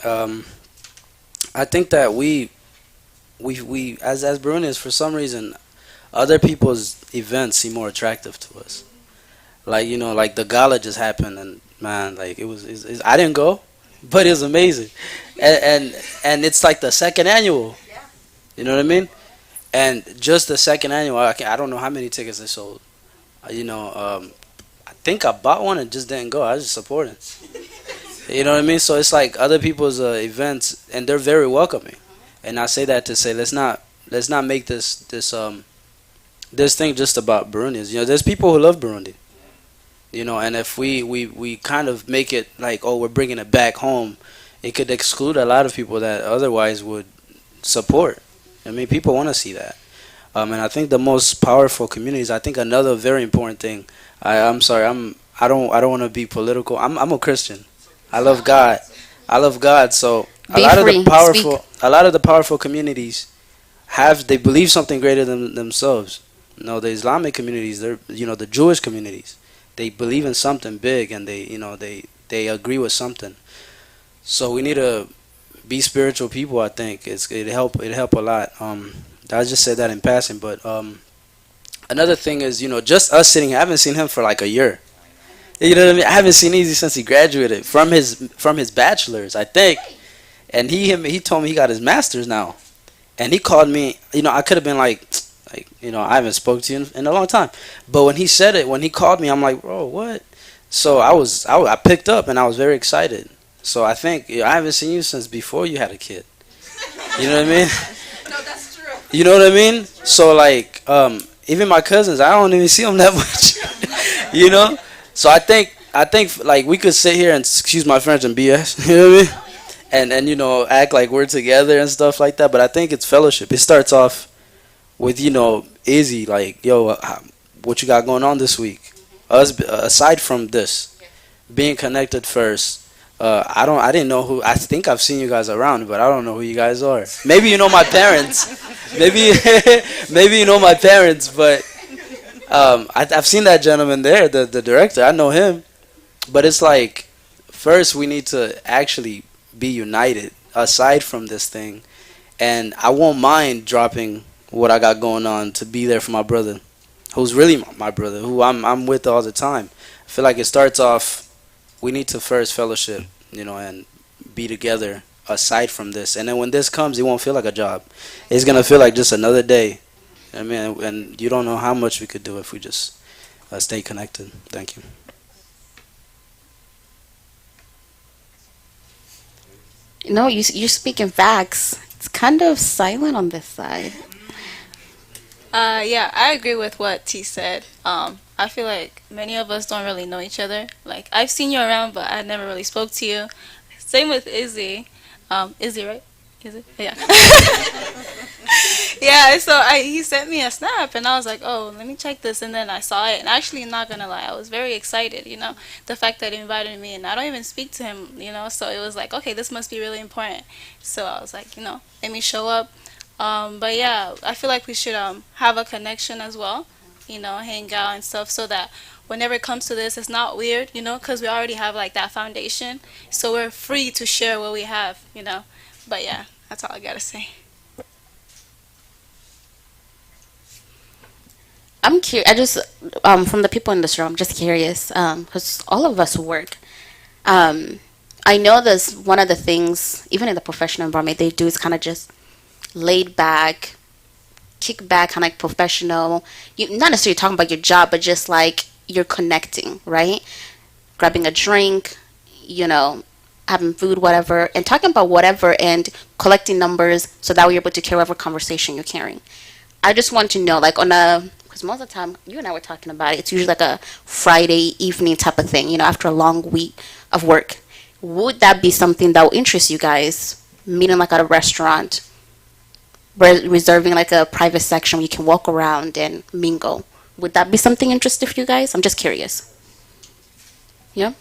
um, I think that we as Burundians, for some reason, other people's events seem more attractive to us. Like like the gala just happened, and man, like I didn't go, but it was amazing, and it's like the second annual. You know what I mean? And just the second annual, I don't know how many tickets they sold. I think I bought one and just didn't go. I was just supporting. You know what I mean? So it's like other people's events, and they're very welcoming. And I say that to say let's not make this thing just about Burundians. There's people who love Burundi. And if we kind of make it like, oh, we're bringing it back home, it could exclude a lot of people that otherwise would support. I mean, people want to see that. And I think the most powerful communities. I think another very important thing. I'm sorry. I don't want to be political. I'm a Christian. I love God. I love God. So a Be lot of the free. powerful Speak. a lot of the powerful communities they believe something greater than themselves. The Islamic communities, the Jewish communities, they believe in something big, and they agree with something. So we need to be spiritual people. I think it help a lot. I just said that in passing, but another thing is just us sitting here. I haven't seen him for like a year. You know what I mean? I haven't seen Easy since he graduated from his bachelor's, I think. And he told me he got his master's now. And he called me. I could have been like, I haven't spoke to you in a long time. But when he said it, when he called me, I'm like, bro, what? So I picked up, and I was very excited. So I think I haven't seen you since before you had a kid. You know what I mean? No, that's true. You know what I mean? So like, even my cousins, I don't even see them that much. So I think like we could sit here and, excuse my French, and BS. You know what I mean? And act like we're together and stuff like that. But I think it's fellowship. It starts off with Izzy, like, yo, what you got going on this week? Us, aside from this, being connected first. I didn't know who. I think I've seen you guys around, but I don't know who you guys are. Maybe you know my parents. Maybe maybe you know my parents, but I've seen that gentleman there, the director. I know him, but it's like first we need to actually be united aside from this thing, and I won't mind dropping what I got going on to be there for my brother, who's really my brother, who I'm with all the time. I feel like it starts off. We need to first fellowship, and be together aside from this. And then when this comes, it won't feel like a job. It's gonna feel like just another day. I mean, and you don't know how much we could do if we just stay connected. Thank you. No, you're speaking facts. It's kind of silent on this side. Yeah, I agree with what T said. I feel like many of us don't really know each other. Like, I've seen you around, but I never really spoke to you. Same with Izzy. Izzy, right? Izzy? Yeah. Yeah, so he sent me a snap, and I was like, oh, let me check this, and then I saw it, and actually, not gonna lie, I was very excited, the fact that he invited me, and I don't even speak to him, so it was like, okay, this must be really important. So I was like, let me show up. But yeah, I feel like we should have a connection as well, hang out and stuff, so that whenever it comes to this, it's not weird, because we already have like that foundation, so we're free to share what we have. But yeah, that's all I gotta say. I'm curious. I just from the people in this room, I'm just curious because all of us work. I know this one of the things, even in the professional environment, they do is kind of just laid back, kick back, kind of like professional. You not necessarily talking about your job, but just like you're connecting, right? Grabbing a drink, having food, whatever, and talking about whatever and collecting numbers so that way you're able to carry whatever conversation you're carrying. I just want to know, like because most of the time you and I were talking about it, it's usually like a Friday evening type of thing, after a long week of work. Would that be something that would interest you guys? Meeting like at a restaurant, reserving like a private section where you can walk around and mingle. Would that be something interesting for you guys? I'm just curious. Yeah?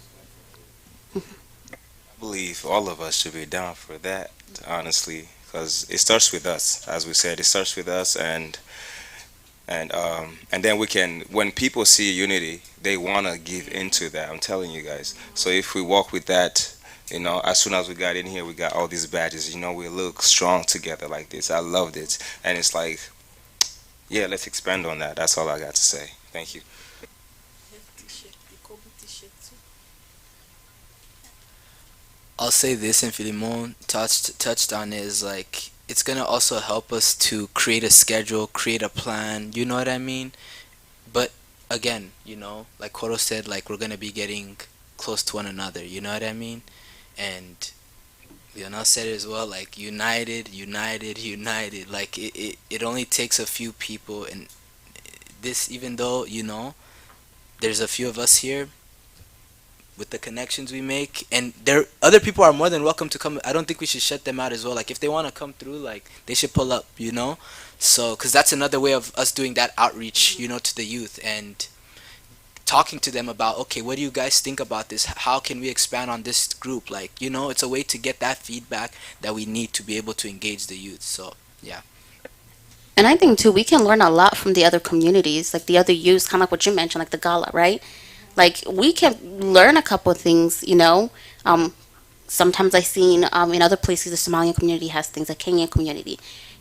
I believe all of us should be down for that, honestly, because it starts with us. As we said, it starts with us, and then we can. When people see unity, they want to give into that. I'm telling you guys. So if we walk with that, as soon as we got in here, we got all these badges. We look strong together like this. I loved it, and it's like, yeah, let's expand on that. That's all I got to say. Thank you. I'll say this, and Philemon touched on it, is like it's gonna also help us to create a schedule, create a plan. You know what I mean? But again, like Koro said, like we're gonna be getting close to one another. You know what I mean? And Lionel said it as well, like united, united, united. Like it only takes a few people, and this, even though there's a few of us here, with the connections we make, and there other people are more than welcome to come. I don't think we should shut them out as well. Like if they want to come through, like they should pull up, so because that's another way of us doing that outreach, to the youth, and talking to them about, okay, what do you guys think about this? How can we expand on this group? Like, it's a way to get that feedback that we need to be able to engage the youth. So yeah. And I think too, we can learn a lot from the other communities, like the other youths, kind of like what you mentioned, like the gala, right? Like we can learn a couple of things, sometimes I've seen in other places the Somalian community has things, like Kenyan community.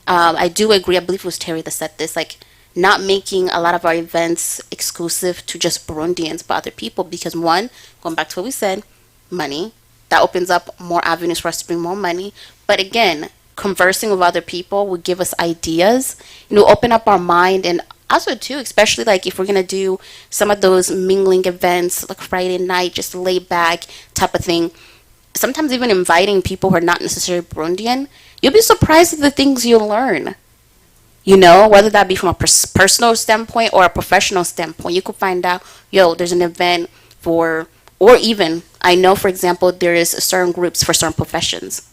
I do agree, I believe it was Terry that said this, like not making a lot of our events exclusive to just Burundians but other people, because one, going back to what we said, money, that opens up more avenues for us to bring more money. But again, conversing with other people would give us ideas, open up our mind. And also too, especially like if we're gonna do some of those mingling events like Friday night, just laid back type of thing, sometimes even inviting people who are not necessarily Burundian, you'll be surprised at the things you'll learn, whether that be from a personal standpoint or a professional standpoint. You could find out, there's an event for, or even I know, for example, there is certain groups for certain professions.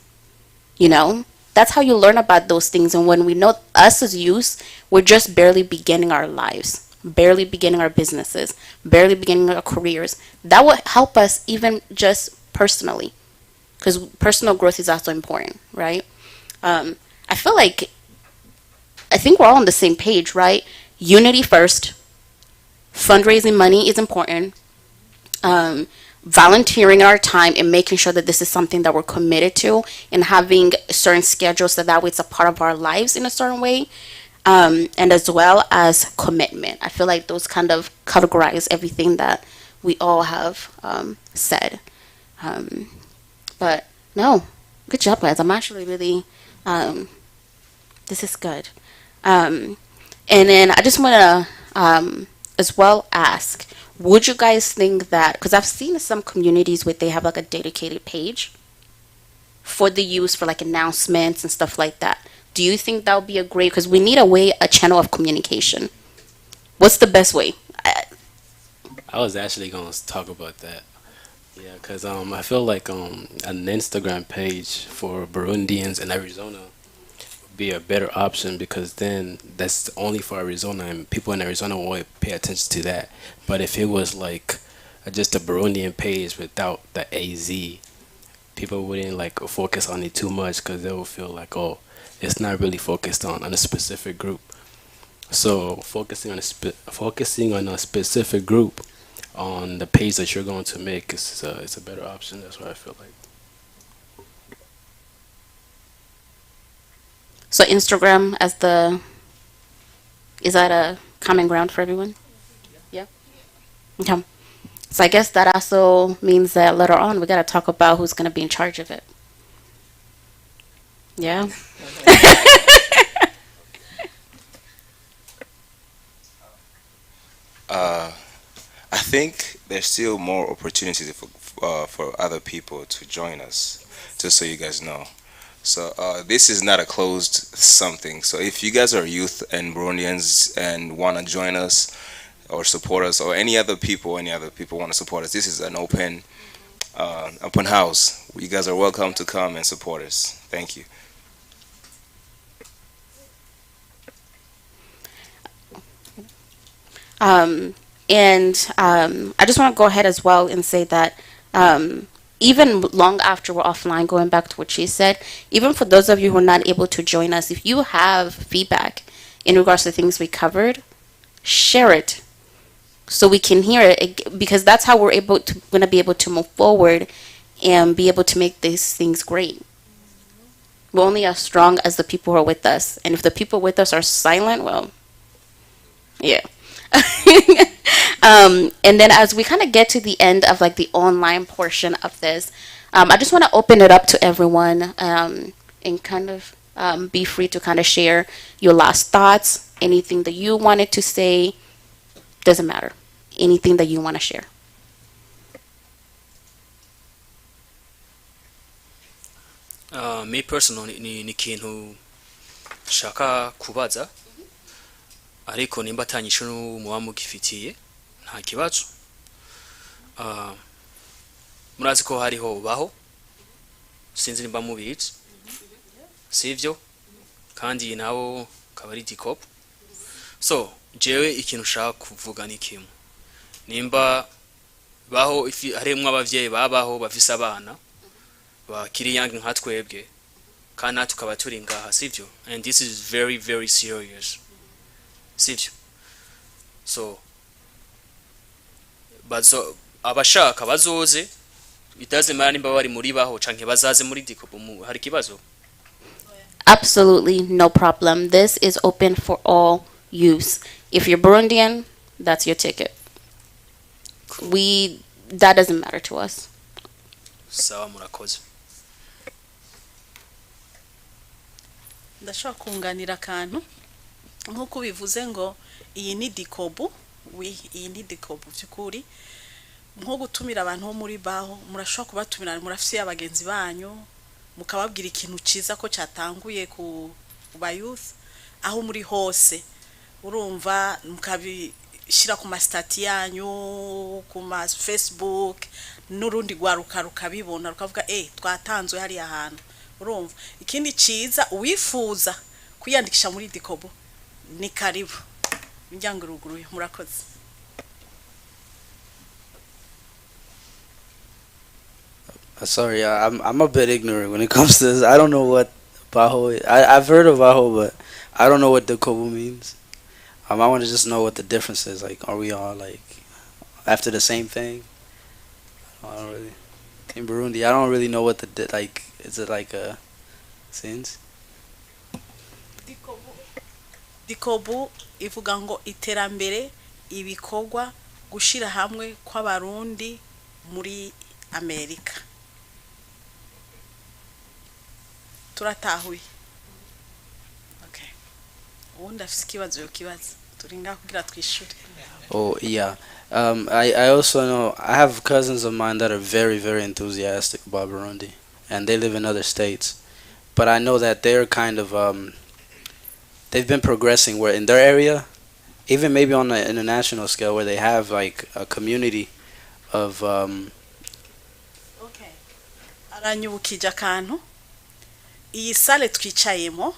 That's how you learn about those things. And when we know, us as youth, we're just barely beginning our lives, barely beginning our businesses, barely beginning our careers. That will help us even just personally, because personal growth is also important, right? I feel like, I think we're all on the same page, right? Unity first, fundraising money is important, volunteering our time and making sure that this is something that we're committed to, and having certain schedules so that way it's a part of our lives in a certain way, and as well as commitment. I feel like those kind of categorize everything that we all have said. But no, good job, guys. I'm actually really, this is good. And then I just want to as well ask, would you guys think that, because I've seen some communities where they have like a dedicated page for the youth for like announcements and stuff like that. Do you think that would be a great, because we need a channel of communication. What's the best way? I was actually going to talk about that. Yeah, because I feel like an Instagram page for Burundians in Arizona would be a better option, because then that's only for Arizona, and people in Arizona will pay attention to that. But if it was like just a Burundian page without the AZ, people wouldn't like focus on it too much, because they will feel like, oh, it's not really focused on a specific group. So focusing on a specific group on the page that you're going to make is it's a better option. That's what I feel like. So Instagram is that a common ground for everyone? Yeah. Okay. So I guess that also means that later on we got to talk about who's going to be in charge of it. Yeah. I think there's still more opportunities for other people to join us, just so you guys know. So this is not a closed something. So if you guys are youth and Burundians and want to join us or support us, or any other people want to support us, this is an open house. You guys are welcome to come and support us. Thank you. And I just want to go ahead as well and say that even long after we're offline, going back to what she said, even for those of you who are not able to join us, if you have feedback in regards to things we covered, share it so we can hear it, because that's how we're able to going to be able to move forward and be able to make these things great. We're only as strong as the people who are with us, and if the people with us are silent, well, yeah. And then as we kind of get to the end of like the online portion of this, I just want to open it up to everyone, and kind of be free to kind of share your last thoughts, anything that you wanted to say, doesn't matter, anything that you want to share. Me personally ni ikintu nshaka kubaza, ariko nimba atanyisho muba mugifitiye nta kibazo. Murazi ko hariho baho, sinzi nimba mubizi, sivyo? Kandi nawo kabari Dicobu. So jewe ikintu nshaka kuvuga ni kimwe, nimba baho haremwe abavyeyi babaho bafise abana bakiri young nka twebwe, kandi tukaba turi ngaha, sivyo? And this is very very serious, sivyo? So bazo abashaka bazoze, it doesn't matter nimba bari muri baho canke bazaze muri Dicobu, hari kibazo? Absolutely no problem. This is open for all use. If you're Burundian, that's your ticket. That doesn't matter to us. Sawa, murakoze. ndashobora kunganira akantu nk'uko bivuze ngo iyi ni Dicobu, iyi ni Dicobu by'ukuri, nko gutumira abantu bo muri baho, murashobora kubatumira, murafise abagenzi banyu mukababwira ikintu ciza ko cyatanguye ku ba youth aho muri hose, urumva mukabishira ku ma stati yanyu, ku ma Facebook, n'urundi gwaruka rukabibona rukavuga twatanzwe hari ahantu, urumva. Ikindi ciza uwifuza kwiyandikisha muri Dicobu ni karibu, imiryango iruguruye. Murakoze. Sorry, I'm a bit ignorant when it comes to this. I don't know what Baho is. I've heard of Baho, but I don't know what Dicobu means. I want to just know what the difference is. Like, are we all like after the same thing? I don't really. In Burundi, I don't really know what like. Is it like a sins? Dicobu ivuga ngo iterambere, ibikorwa, gushira hamwe kw'abarundi muri Amerika. Turatahuye. Okay. Ubundi afise ikibazo yo kibazo. Turinga kugira twishure. Oh yeah. I also know I have cousins of mine that are very very enthusiastic about Burundi, and they live in other states. But I know that they're kind of they've been progressing where in their area, even maybe on an international scale, where they have like a community of Okay. Aranyubukije akantu. Iyi sale twicayemo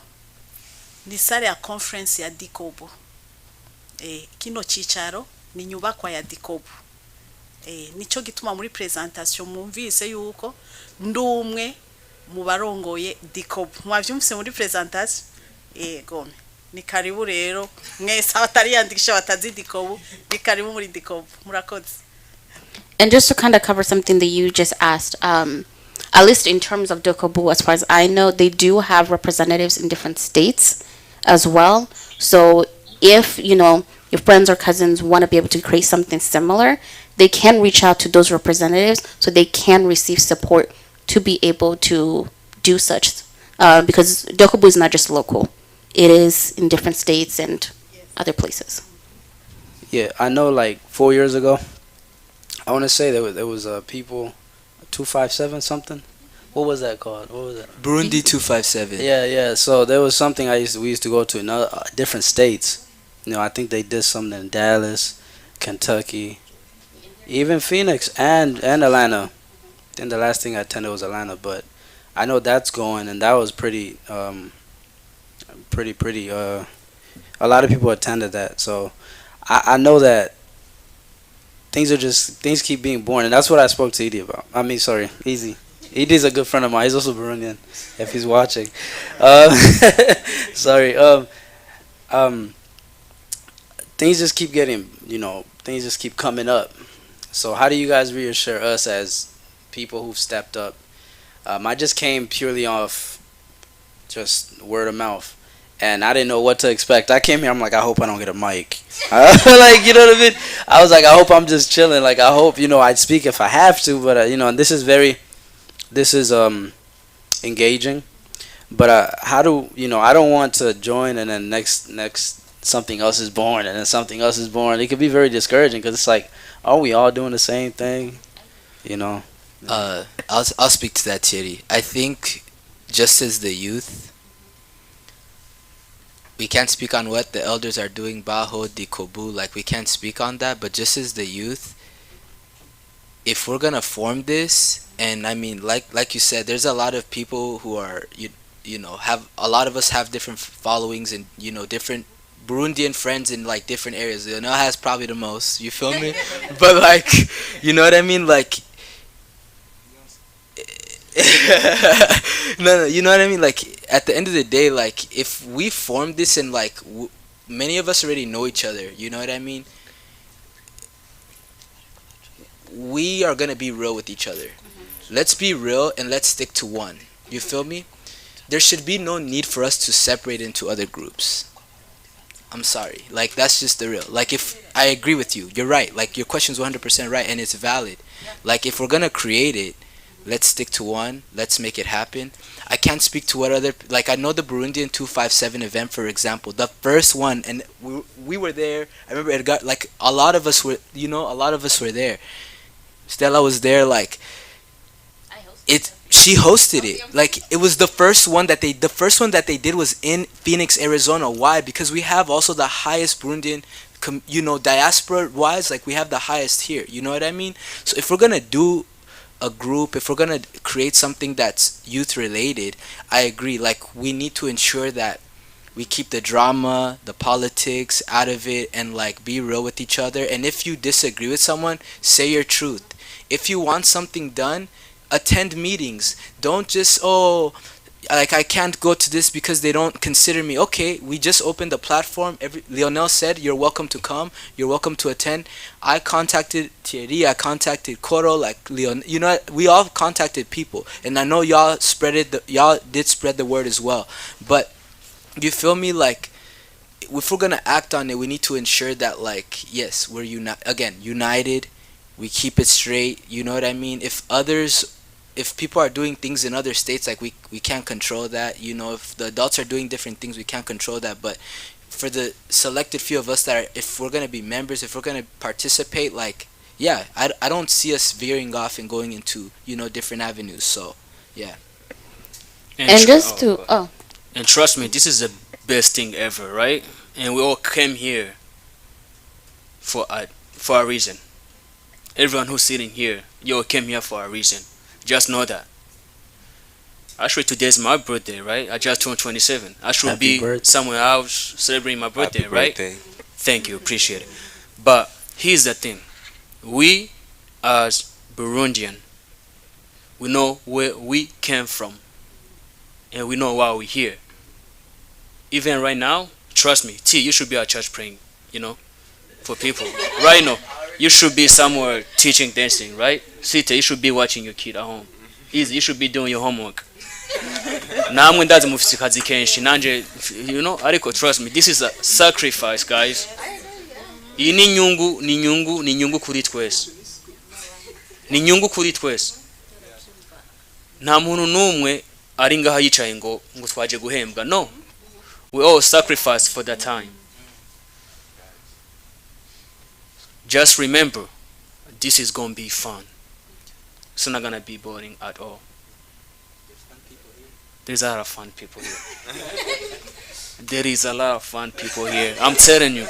ni sale ya conference ya Dicobu. Kino cicaro ni nyubakwa ya Dicobu. Nico gituma muri presentation mumvise yuko ndumwe mu barongoye Dicobu. Mwavyumvise muri presentation? Gome. Ni karibu rero mwese abatari yandikisha batazi Dicobu, ni karibu muri Dicobu. Murakoze. And just to kind of cover something that you just asked, at least in terms of Dicobu, as far as I know, they do have representatives in different states as well. So if, your friends or cousins want to be able to create something similar, they can reach out to those representatives so they can receive support to be able to do such. Because Dicobu is not just local. It is in different states and other places. Yeah, I know like 4 years ago, I want to say there was people 257 something. What was that called? What was that? Burundi 257. Yeah. So there was something we used to go to in different states. I think they did something in Dallas, Kentucky, even Phoenix and Atlanta. Then the last thing I attended was Atlanta, but I know that's going, and that was pretty. A lot of people attended that, so I know that things keep being born, and that's what I spoke to Edie about. I mean, sorry, Easy. Edie's a good friend of mine. He's also Burundian, if he's watching. Um, sorry. Um, things just keep getting, things just keep coming up. So how do you guys reassure us as people who've stepped up? I just came purely off just word of mouth, and I didn't know what to expect. I came here, I'm like, I hope I don't get a mic. Like, you know what I mean? I was like, I hope I'm just chilling. Like, I hope, I'd speak if I have to, but, and this is engaging. But how do, I don't want to join and then next something else is born and then something else is born. It could be very discouraging because it's like, are we all doing the same thing? I'll speak to that, Thierry. I think just as the youth, we can't speak on what the elders are doing, Baho, Dicobu, like we can't speak on that, but just as the youth, if we're gonna form this, and I mean, like you said, there's a lot of people who are, have a lot of us have different followings and, different Burundian friends in like different areas. Lionel has probably the most, you feel me? But like, you know what I mean? Like, no, you know what I mean? Like, at the end of the day, like, if we form this and like many of us already know each other, you know what I mean? We are gonna be real with each other. Let's be real and let's stick to one. You feel me? There should be no need for us to separate into other groups. I'm sorry. Like, that's just the real. Like, if I agree with you, you're right. Like, your question's 100% right and it's valid. Like, if we're gonna create it, let's stick to one. Let's make it happen. I can't speak to what other, like, I know the Burundian 257 event, for example, the first one, and we were there. I remember it got, like, a lot of us were there. Stella was there, like, she hosted it. Like, it was the first one that they did was in Phoenix, Arizona. Why? Because we have also the highest Burundian, diaspora wise, like, we have the highest here. You know what I mean? So if we're gonna do a group, if we're gonna create something that's youth related, I agree. Like, we need to ensure that we keep the drama, the politics out of it, and like be real with each other. And if you disagree with someone, say your truth. If you want something done, attend meetings. Don't just, like, I can't go to this because they don't consider me. Okay, we just opened the platform. Lionel said you're welcome to come, you're welcome to attend. I contacted Thierry, I contacted Koro, like Leon, we all contacted people, and I know y'all did spread the word as well. But you feel me? Like, if we're gonna act on it, we need to ensure that, like, yes, we're united. We keep it straight. You know what I mean? If people are doing things in other states, like, we can't control that. If the adults are doing different things, we can't control that. But for the selected few of us that are, if we're gonna be members, if we're gonna participate, like, yeah, I don't see us veering off and going into different avenues. So yeah. And And trust me, this is the best thing ever, right? And we all came here for a reason. Everyone who's sitting here, you all came here for a reason. Just know that. Actually, today's my birthday, right? I just turned 27. I should Happy be birthday. somewhere else celebrating my birthday, Happy right? birthday. Thank you, appreciate it. But here's the thing. We, as Burundian, we know where we came from. And we know why we're here. Even right now, trust me, T, you should be at church praying, for people. Right now, you should be somewhere teaching dancing, right? Sita, you should be watching your kid at home. Easy, you should be doing your homework. Namwe ndazi mufise akazi kenshi nanje, ariko trust me, this is a sacrifice, guys. Iyi ni nyungu kuri twese. Ni nyungu kuri twese. Nta muntu numwe ari ngaha yicaye ngo twaje guhembwa. No. We all sacrifice for that time. Just remember, this is gonna be fun. It's not gonna be boring at all. There's a lot of fun people here. There is a lot of fun people here. I'm telling you.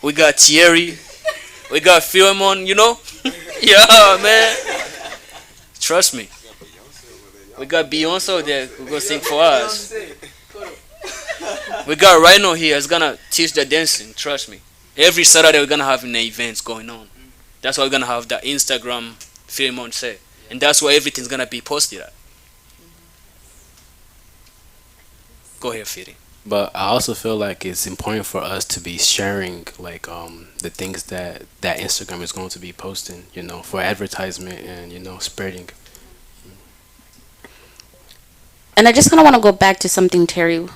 We got Thierry. We got Philemon, Yeah, man. Trust me. We got Beyonce there who's gonna sing for us. We got Rhino here who's gonna teach the dancing, trust me. Every Saturday we're gonna have events going on. That's why we're gonna have the Instagram Philemon say, and that's where everything's gonna be posted at. Go ahead, Philly. But I also feel like it's important for us to be sharing like the things that Instagram is going to be posting, for advertisement and spreading. And I just kind of want to go back to something, Terry,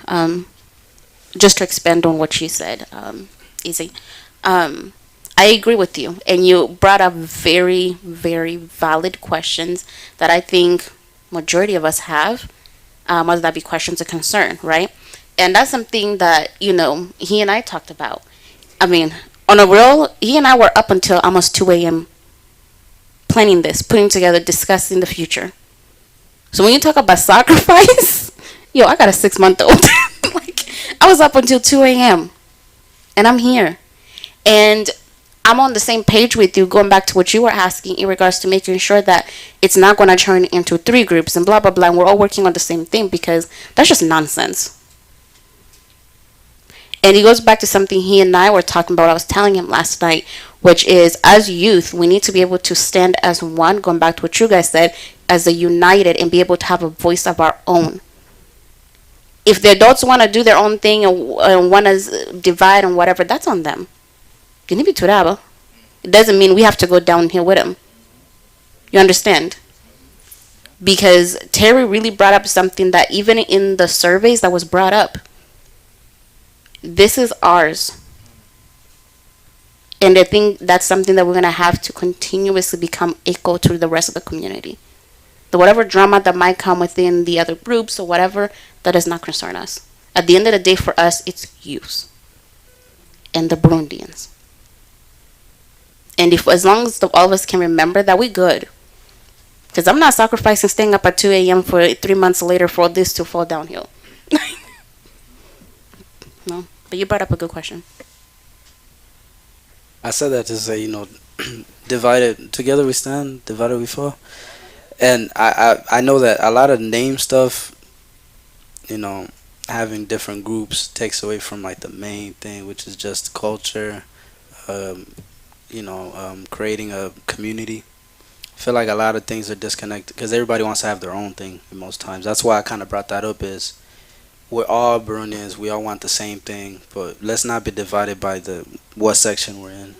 just to expand on what you said, Easy. I agree with you, and you brought up very, very valid questions that I think majority of us have, whether that be questions or concern, right? And that's something that he and I talked about. I mean, on a real, he and I were up until almost 2 a.m. planning this, putting together, discussing the future. So when you talk about sacrifice, yo, I got a 6-month-old. Like, I was up until 2 a.m. and I'm here. And I'm on the same page with you, going back to what you were asking in regards to making sure that it's not going to turn into 3 groups and blah, blah, blah. And we're all working on the same thing, because that's just nonsense. And it goes back to something he and I were talking about. I was telling him last night, which is, as youth, we need to be able to stand as one, going back to what you guys said, as a united, and be able to have a voice of our own. If the adults want to do their own thing and want to divide and whatever, that's on them. It doesn't mean we have to go downhill with them. You understand? Because Terry really brought up something that even in the surveys that was brought up, this is ours. And I think that's something that we're going to have to continuously become echo to the rest of the community. The whatever drama that might come within the other groups or whatever, that does not concern us. At the end of the day, for us, it's youth and the Burundians. And if, as long as all of us can remember that, we good. Because I'm not sacrificing staying up at 2 a.m. for 3 months later for this to fall downhill. No, but you brought up a good question. I said that to say, divided together we stand, divided we fall. And I know that a lot of name stuff, having different groups takes away from like the main thing, which is just culture, creating a community. I feel like a lot of things are disconnected because everybody wants to have their own thing most times. That's why I kind of brought that up, is we're all Burundians, we all want the same thing, but let's not be divided by what section we're in.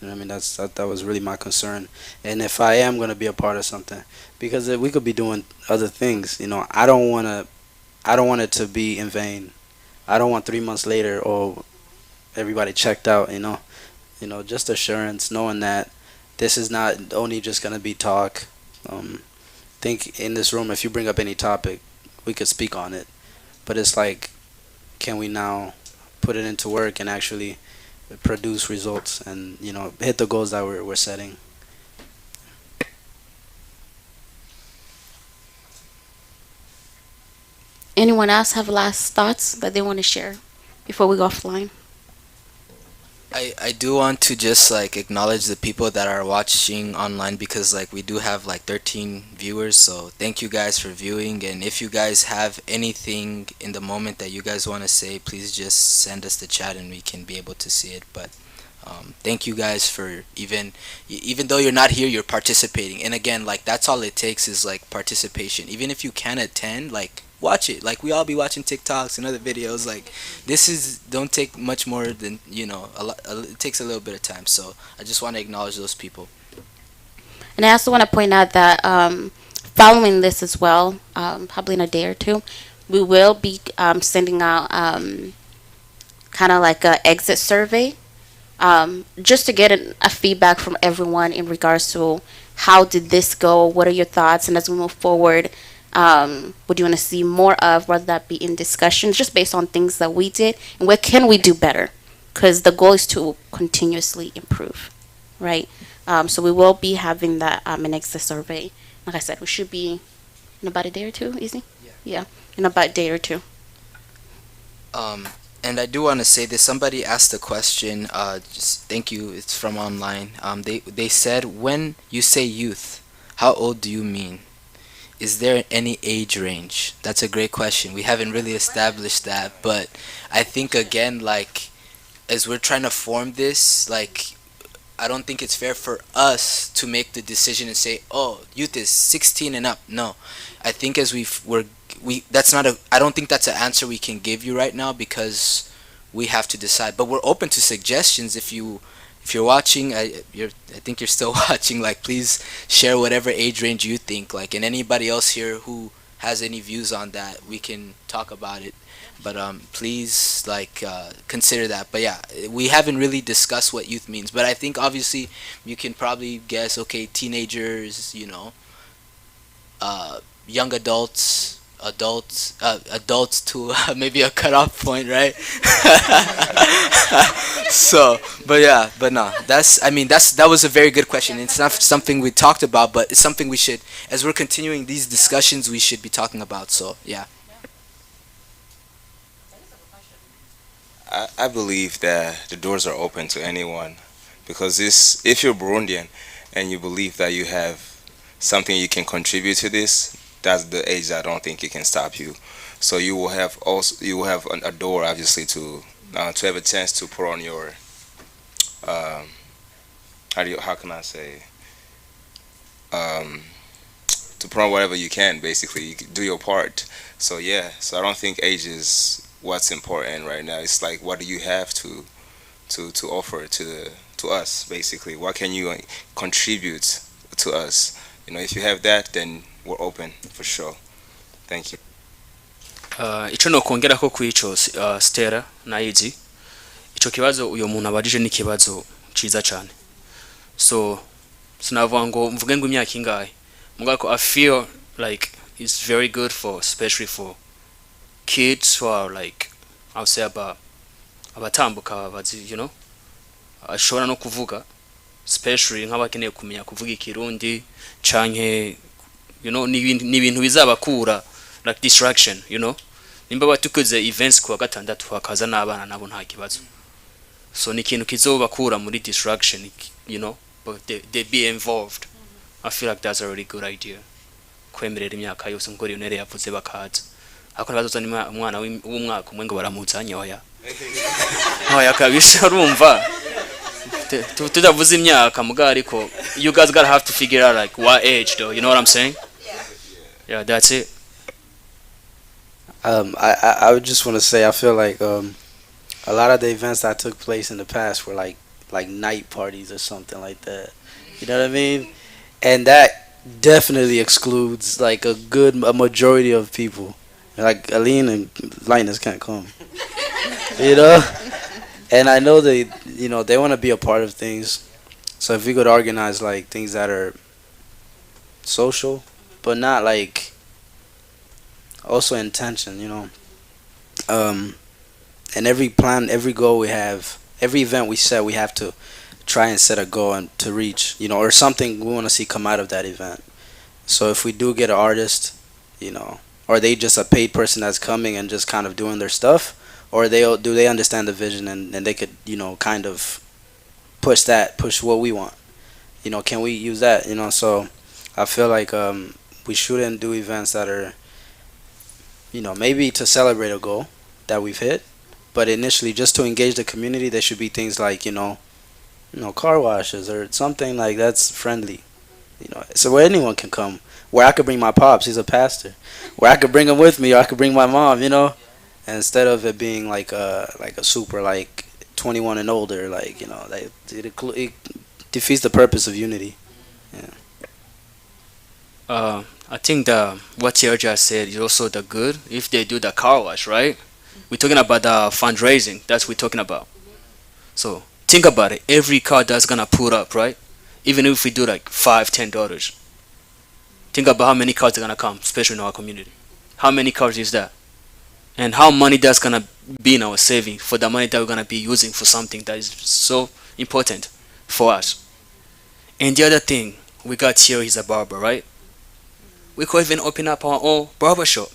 You know what I mean? That was really my concern. And if I am going to be a part of something, because we could be doing other things, I don't want it to be in vain. I don't want 3 months later, everybody checked out, just assurance, knowing that this is not only just going to be talk. Think in this room, if you bring up any topic, we could speak on it. But it's like, can we now put it into work and actually produce results and, hit the goals that we're setting? Anyone else have last thoughts that they want to share before we go offline? I do want to just acknowledge the people that are watching online, because we do have 13 viewers, so thank you guys for viewing. And if you guys have anything in the moment that you guys want to say, please just send us the chat and we can be able to see it. But thank you guys for even though you're not here, you're participating. And again, that's all it takes is participation. Even if you can't attend, watch it. We all be watching TikToks and other videos. This don't take much more than it takes a little bit of time. So I just want to acknowledge those people. And I also want to point out that following this as well, probably in a day or two, we will be sending out kind of a exit survey, just to get a feedback from everyone in regards to how did this go, what are your thoughts, and as we move forward, what do you want to see more of, whether that be in discussions, just based on things that we did, and what can we do better, because the goal is to continuously improve, right? So we will be having that an exit survey. Like I said, we should be in about a day or two, easy? Yeah, in about a day or two. And I do want to say this. Somebody asked a question. Just thank you. It's from online. They said, when you say youth, how old do you mean? Is there any age range? That's a great question. We haven't really established that, but I think again, as we're trying to form this, I don't think it's fair for us to make the decision and say, oh, youth is 16 and up. No, I think as that's not a, I don't think that's an answer we can give you right now, because we have to decide. But we're open to suggestions. If you're watching, I think you're still watching. Like, please share whatever age range you think. Like, and anybody else here who has any views on that, we can talk about it. But please, like, consider that. But yeah, we haven't really discussed what youth means. But I think obviously you can probably guess. Okay, teenagers, young adults to maybe a cutoff point, right? So, but yeah, but no, that was a very good question. It's not something we talked about, but it's something we should, as we're continuing these discussions, we should be talking about. So yeah. I believe that the doors are open to anyone, because if you're Burundian and you believe that you have something you can contribute to this, that's the age that I don't think it can stop you. So you will have a door, obviously, to have a chance to put on your how can I say, to put on whatever you can, basically. You can do your part. So yeah, so I don't think age is what's important right now. It's like, what do you have to offer to us, basically? What can you contribute to us? If you have that, then we're open for sure. Thank you. Ico nokongera ko kwico Stella na Izi, ico kibazo uyo muntu abajije ni kibazo ciza cyane. So sinavuga ngo mvuge ngo imyaka ingahe, mugako I feel like it's very good for, especially for kids who are like, I'll say abatambuka bazi, ashobora no kuvuga, especially nk'abakeneye kumenya kuvuga ikirundi canke ni ibintu bizabakura, like distraction, nimba batukoze events kuwa gatandatu hakaza n'abana nabo nta kibazo. So ni ikintu kizobakura muri distraction, but they be involved. I feel like that's a really good idea. Kwemerera imyaka yose ngo Lionel yavuze bakaza. Ako bazozana umwana w'umwaka umwe ngo baramuzanya oya. Oya kabisa urumva. Tutavuze imyaka muga ariko you guys gotta have to figure out like what age though, you know what I'm saying? Yeah, that's it. I would just want to say I feel like a lot of the events that took place in the past were like night parties or something like that. You know what I mean? And that definitely excludes like a majority of people. Like Aline and Linus can't come. And I know they want to be a part of things. So if we could organize like things that are social, but not like also intention, and every plan, every goal we have, every event we set, we have to try and set a goal and to reach, or something we want to see come out of that event. So if we do get an artist, or they just a paid person that's coming and just kind of doing their stuff, or do they understand the vision and they could, kind of push what we want, can we use that, so I feel like we shouldn't do events that are, maybe to celebrate a goal that we've hit, but initially just to engage the community. There should be things like, car washes or something like that's friendly, so where anyone can come, where I could bring my pops, he's a pastor, where I could bring him with me, or I could bring my mom, instead of it being like a super like 21 and older, like, it defeats the purpose of unity. I think what Thierry just said is also the good. If they do the car wash, right? We're talking about the fundraising. That's what we're talking about. So think about it. Every car that's gonna put up, right? Even if we do like $5-10, think about how many cars are gonna come, especially in our community. How many cars is that? And how money that's gonna be in our saving for the money that we're gonna be using for something that is so important for us. And the other thing, we got here, he's a barber, right? We could even open up our own barber shop.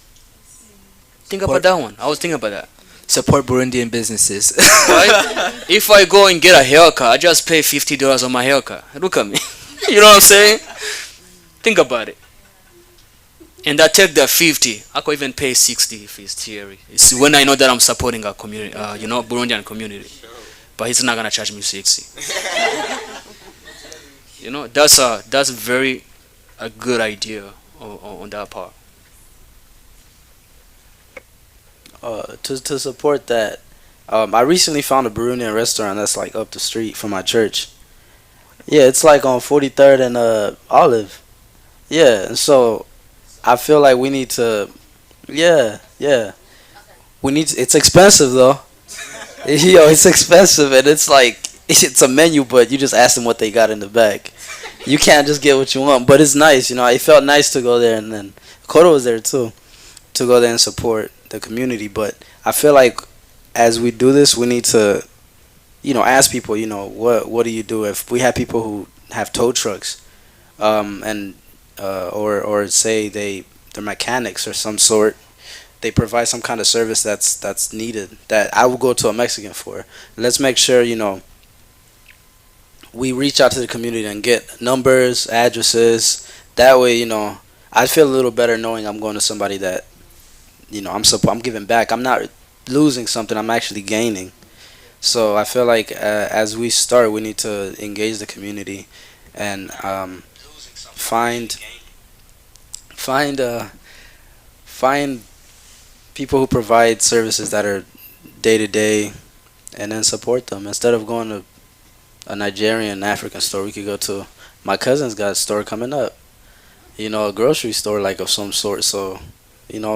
Think about that one. I was thinking about that. Support Burundian businesses. Right? If I go and get a haircut, I just pay $50 on my haircut. Look at me. You know what I'm saying? Think about it. And I take the 50. I could even pay 60 if it's Thierry. It's when I know that I'm supporting a community, Burundian community. But he's not gonna charge me 60. That's very a good idea on that part. To support that, I recently found a Burundian restaurant that's like up the street from my church. Yeah, it's like on 43rd and Olive. Yeah, and so I feel like we need to. Yeah, yeah. We need. It's expensive though. It's expensive, and it's like it's a menu, but you just ask them what they got in the back. You can't just get what you want, but it's nice. It felt nice to go there, and then Kodo was there too, to go there and support the community. But I feel like as we do this, we need to, ask people, what do you do if we have people who have tow trucks, and or say they're mechanics or some sort. They provide some kind of service that's needed that I would go to a Mexican for. Let's make sure we reach out to the community and get numbers, addresses. That way, I feel a little better knowing I'm going to somebody that I'm giving back. I'm not losing something. I'm actually gaining. So I feel like as we start, we need to engage the community and find find find people who provide services that are day to day, and then support them. Instead of going to a Nigerian African store, we could go to my cousin's got a store coming up. A grocery store like of some sort. So,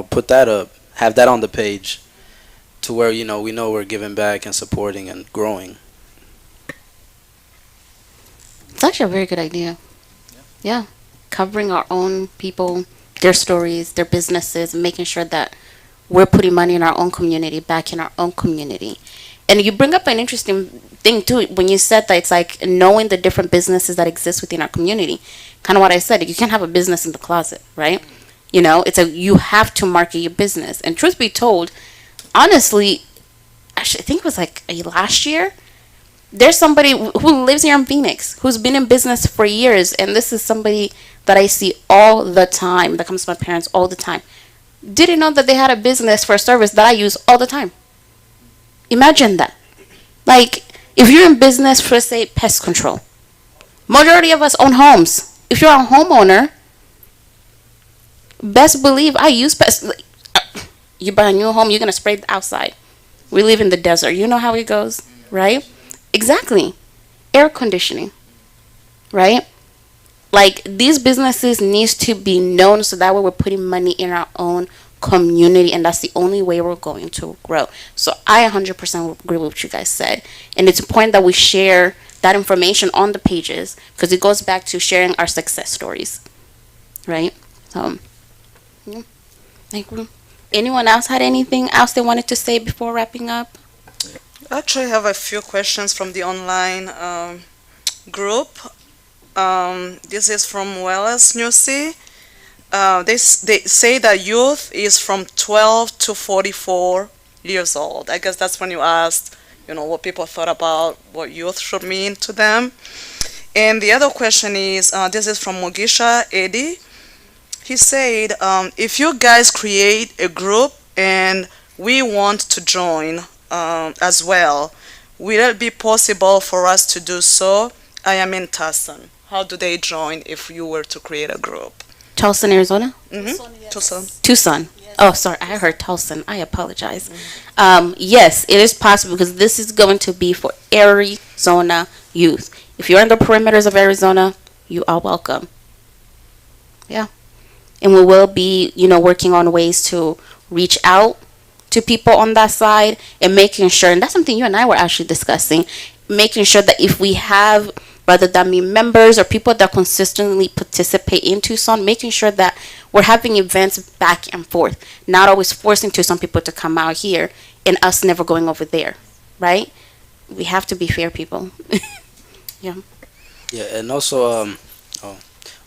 put that up, have that on the page, to where we know we're giving back and supporting and growing. It's actually a very good idea. Yeah. Covering our own people, their stories, their businesses, and making sure that we're putting money in our own community, back in our own community. And you bring up an interesting thing too when you said that it's like knowing the different businesses that exist within our community. Kind of what I said, you can't have a business in the closet, right? You have to market your business. And truth be told, honestly, actually, I think it was like last year, there's somebody who lives here in Phoenix who's been in business for years, and this is somebody that I see all the time, that comes to my parents all the time. Didn't know that they had a business for a service that I use all the time. Imagine that. Like, if you're in business for, say, pest control, majority of us own homes. If you're a homeowner, best believe I use pest. You buy a new home, you're going to spray it outside. We live in the desert. You know how it goes, right? Exactly. Air conditioning, right? Like, these businesses needs to be known so that way we're putting money in our own community, and that's the only way we're going to grow. So I 100% agree with what you guys said, and it's important that we share that information on the pages because it goes back to sharing our success stories, right? So, yeah. Thank you. Anyone else had anything else they wanted to say before wrapping up? Actually, I have a few questions from the online group. This is from Welles Newsy. They say that youth is from 12 to 44 years old. I guess that's when you asked, what people thought about what youth should mean to them. And the other question is, this is from Mugisha Eddie. He said, if you guys create a group and we want to join as well, will it be possible for us to do so? I am in Tucson. How do they join if you were to create a group? Tucson, Arizona? Mm-hmm. Tucson. Tucson. Oh, sorry, I heard Tulsa. I apologize. Yes, it is possible because this is going to be for Arizona youth. If you're in the perimeters of Arizona, you are welcome. Yeah. And we will be, working on ways to reach out to people on that side and making sure, and that's something you and I were actually discussing, making sure that if we have, rather than be members or people that consistently participate in Tucson, making sure that we're having events back and forth, not always forcing Tucson people to come out here and us never going over there, right? We have to be fair people. Yeah. Yeah, and also,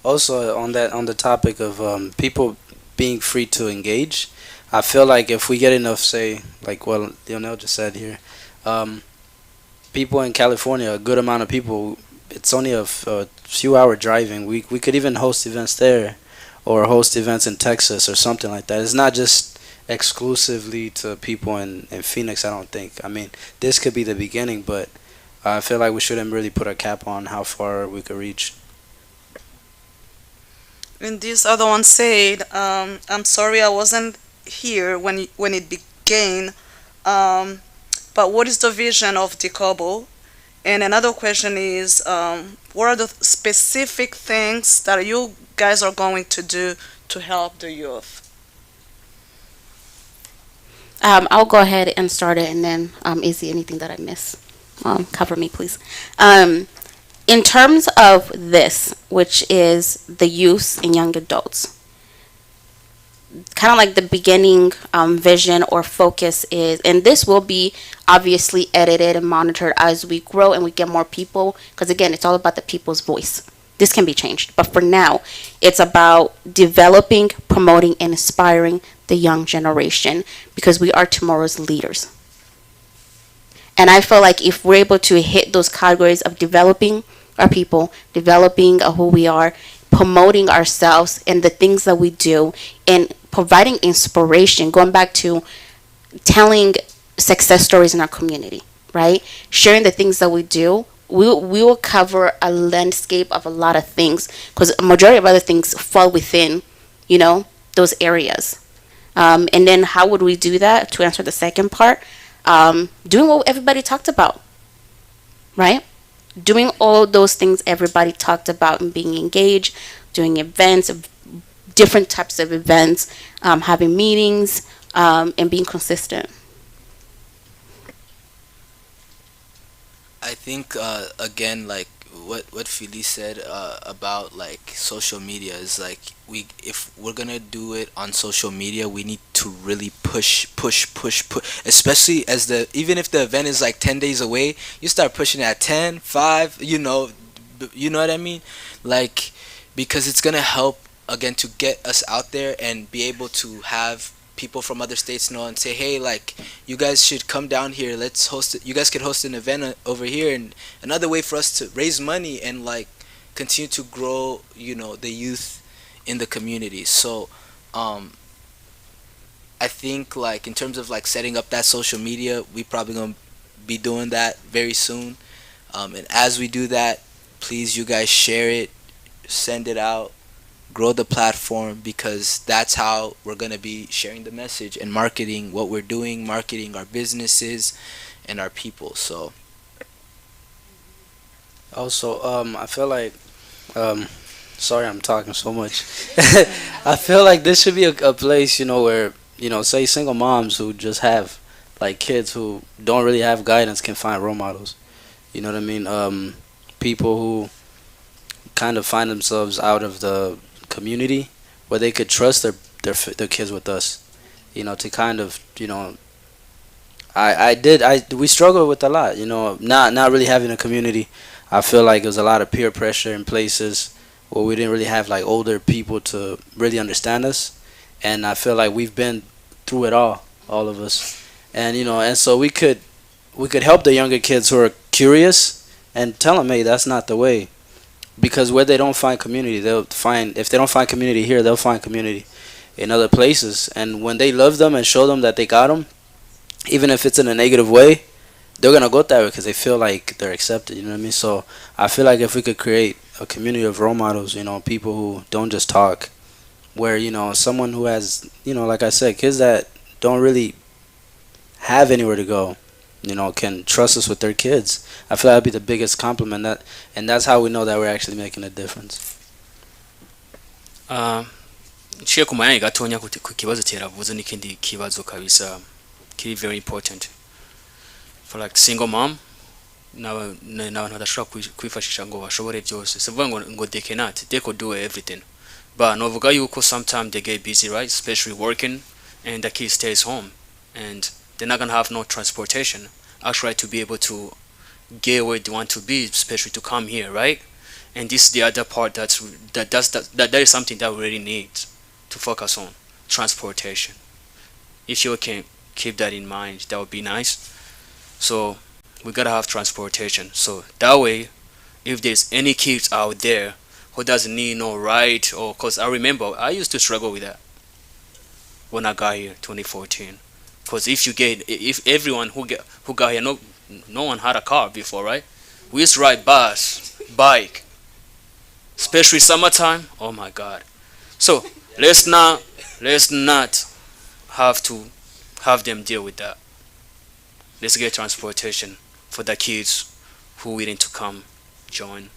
also on the topic of people being free to engage, I feel like if we get enough, say, like what Lionel just said here, people in California, a good amount of people, it's only a few hour driving. We could even host events there, or host events in Texas or something like that. It's not just exclusively to people in Phoenix, I don't think. I mean, this could be the beginning, but I feel like we shouldn't really put a cap on how far we could reach. And this other one said, I'm sorry I wasn't here when it began, um, but what is the vision of Dicobu? And another question is, what are the specific things that you guys are going to do to help the youth? I'll go ahead and start it, and then Izzy, anything that I miss, cover me, please. Um, in terms of this, which is the youth and young adults, kind of like the beginning vision or focus is, and this will be obviously edited and monitored as we grow and we get more people, because again, it's all about the people's voice. This can be changed, but for now, it's about developing, promoting, and inspiring the young generation because we are tomorrow's leaders. And I feel like if we're able to hit those categories of developing our people, developing who we are, promoting ourselves and the things that we do, and providing inspiration, going back to telling success stories in our community, right? Sharing the things that we do, we will cover a landscape of a lot of things because a majority of other things fall within, those areas. And then how would we do that? To answer the second part, doing what everybody talked about, right? Doing all those things everybody talked about and being engaged, doing events, different types of events, having meetings, and being consistent. I think again, like what Philly said about like social media is like if we're gonna do it on social media, we need to really push, especially as the even if the event is like 10 days away, you start pushing at 10, 5, you know what I mean, like because it's gonna help again to get us out there and be able to have people from other states know and say, hey, like you guys should come down here, let's host it, you guys could host an event over here, and another way for us to raise money and like continue to grow the youth in the community. So I think like in terms of like setting up that social media, we probably gonna be doing that very soon, and as we do that, please you guys share it, send it out, grow the platform, because that's how we're going to be sharing the message and marketing what we're doing, marketing our businesses and our people. So Also, I feel like, um, sorry, I'm talking so much. I feel like this should be a place, where, say single moms who just have like kids who don't really have guidance can find role models. You know what I mean? People who kind of find themselves out of the community where they could trust their kids with us. To kind of, we struggled with a lot. Not really having a community. I feel like there was a lot of peer pressure in places where we didn't really have like older people to really understand us, and I feel like we've been through it all of us, and and so we could help the younger kids who are curious and tell them, hey, that's not the way, because where they don't find community, if they don't find community here, they'll find community in other places, and when they love them and show them that they got them, even if it's in a negative way, they're gonna go that way because they feel like they're accepted. You know what I mean? So I feel like if we could create a community of role models, people who don't just talk, where someone who has, like I said, kids that don't really have anywhere to go, can trust us with their kids. I feel like that'd be the biggest compliment, and that's how we know that we're actually making a difference. nciye ku mayanya gatonya ku kibazo cyeravuze n'ikindi kibazo kabisa kiri very important for like single mom n'abantu badashobora kwifashisha ngo bashobore byose, sivuga ngo they cannot, they could do everything, but novuga yuko sometimes they get busy, right, especially working, and the kid stays home and they're not gonna have no transportation actually to be able to get where they want to be, especially to come here, right? And this is the other part that is something that we really need to focus on, transportation. If you can keep that in mind, that would be nice. So we gotta have transportation, so that way if there's any kids out there who doesn't need no ride, or because I remember I used to struggle with that when I got here 2014, because if everyone who got here, no one had a car before, right? We used to ride bus, bike, especially summertime. Oh my god, So let's not have to have them deal with that. Let's get transportation for the kids who willing to come join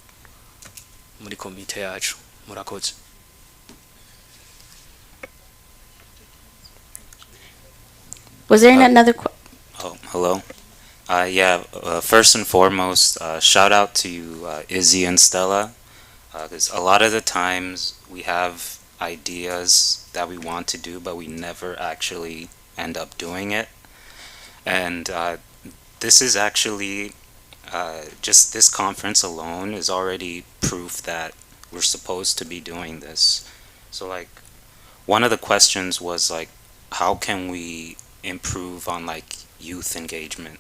muri komite yacu. Murakoze. Was there Uh, another oh, hello. Yeah, first and foremost, shout out to you, Izzy and Stella, because a lot of the times we have ideas that we want to do, but we never actually end up doing it. And this is actually just this conference alone is already proof that we're supposed to be doing this. So, like, one of the questions was like, how can we improve on like youth engagement?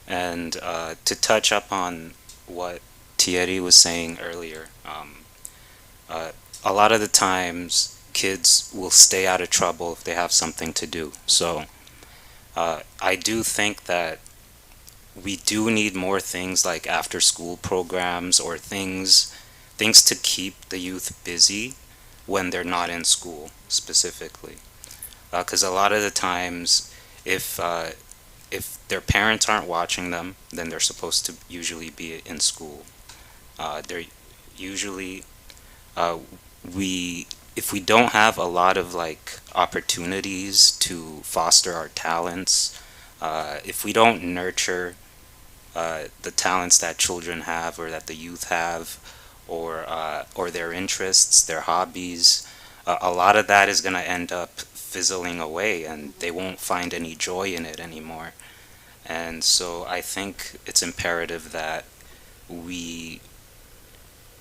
And to touch up on what Thierry was saying earlier, uh, a lot of the times kids will stay out of trouble if they have something to do. So I do think that we do need more things like after school programs or things to keep the youth busy when they're not in school specifically. Because a lot of the times, if their parents aren't watching them, then they're supposed to usually be in school. They're usually we if we don't have a lot of like opportunities to foster our talents, if we don't nurture the talents that children have or that the youth have, or their interests, their hobbies, a lot of that is going to end up fizzling away, and they won't find any joy in it anymore. And so I think it's imperative that we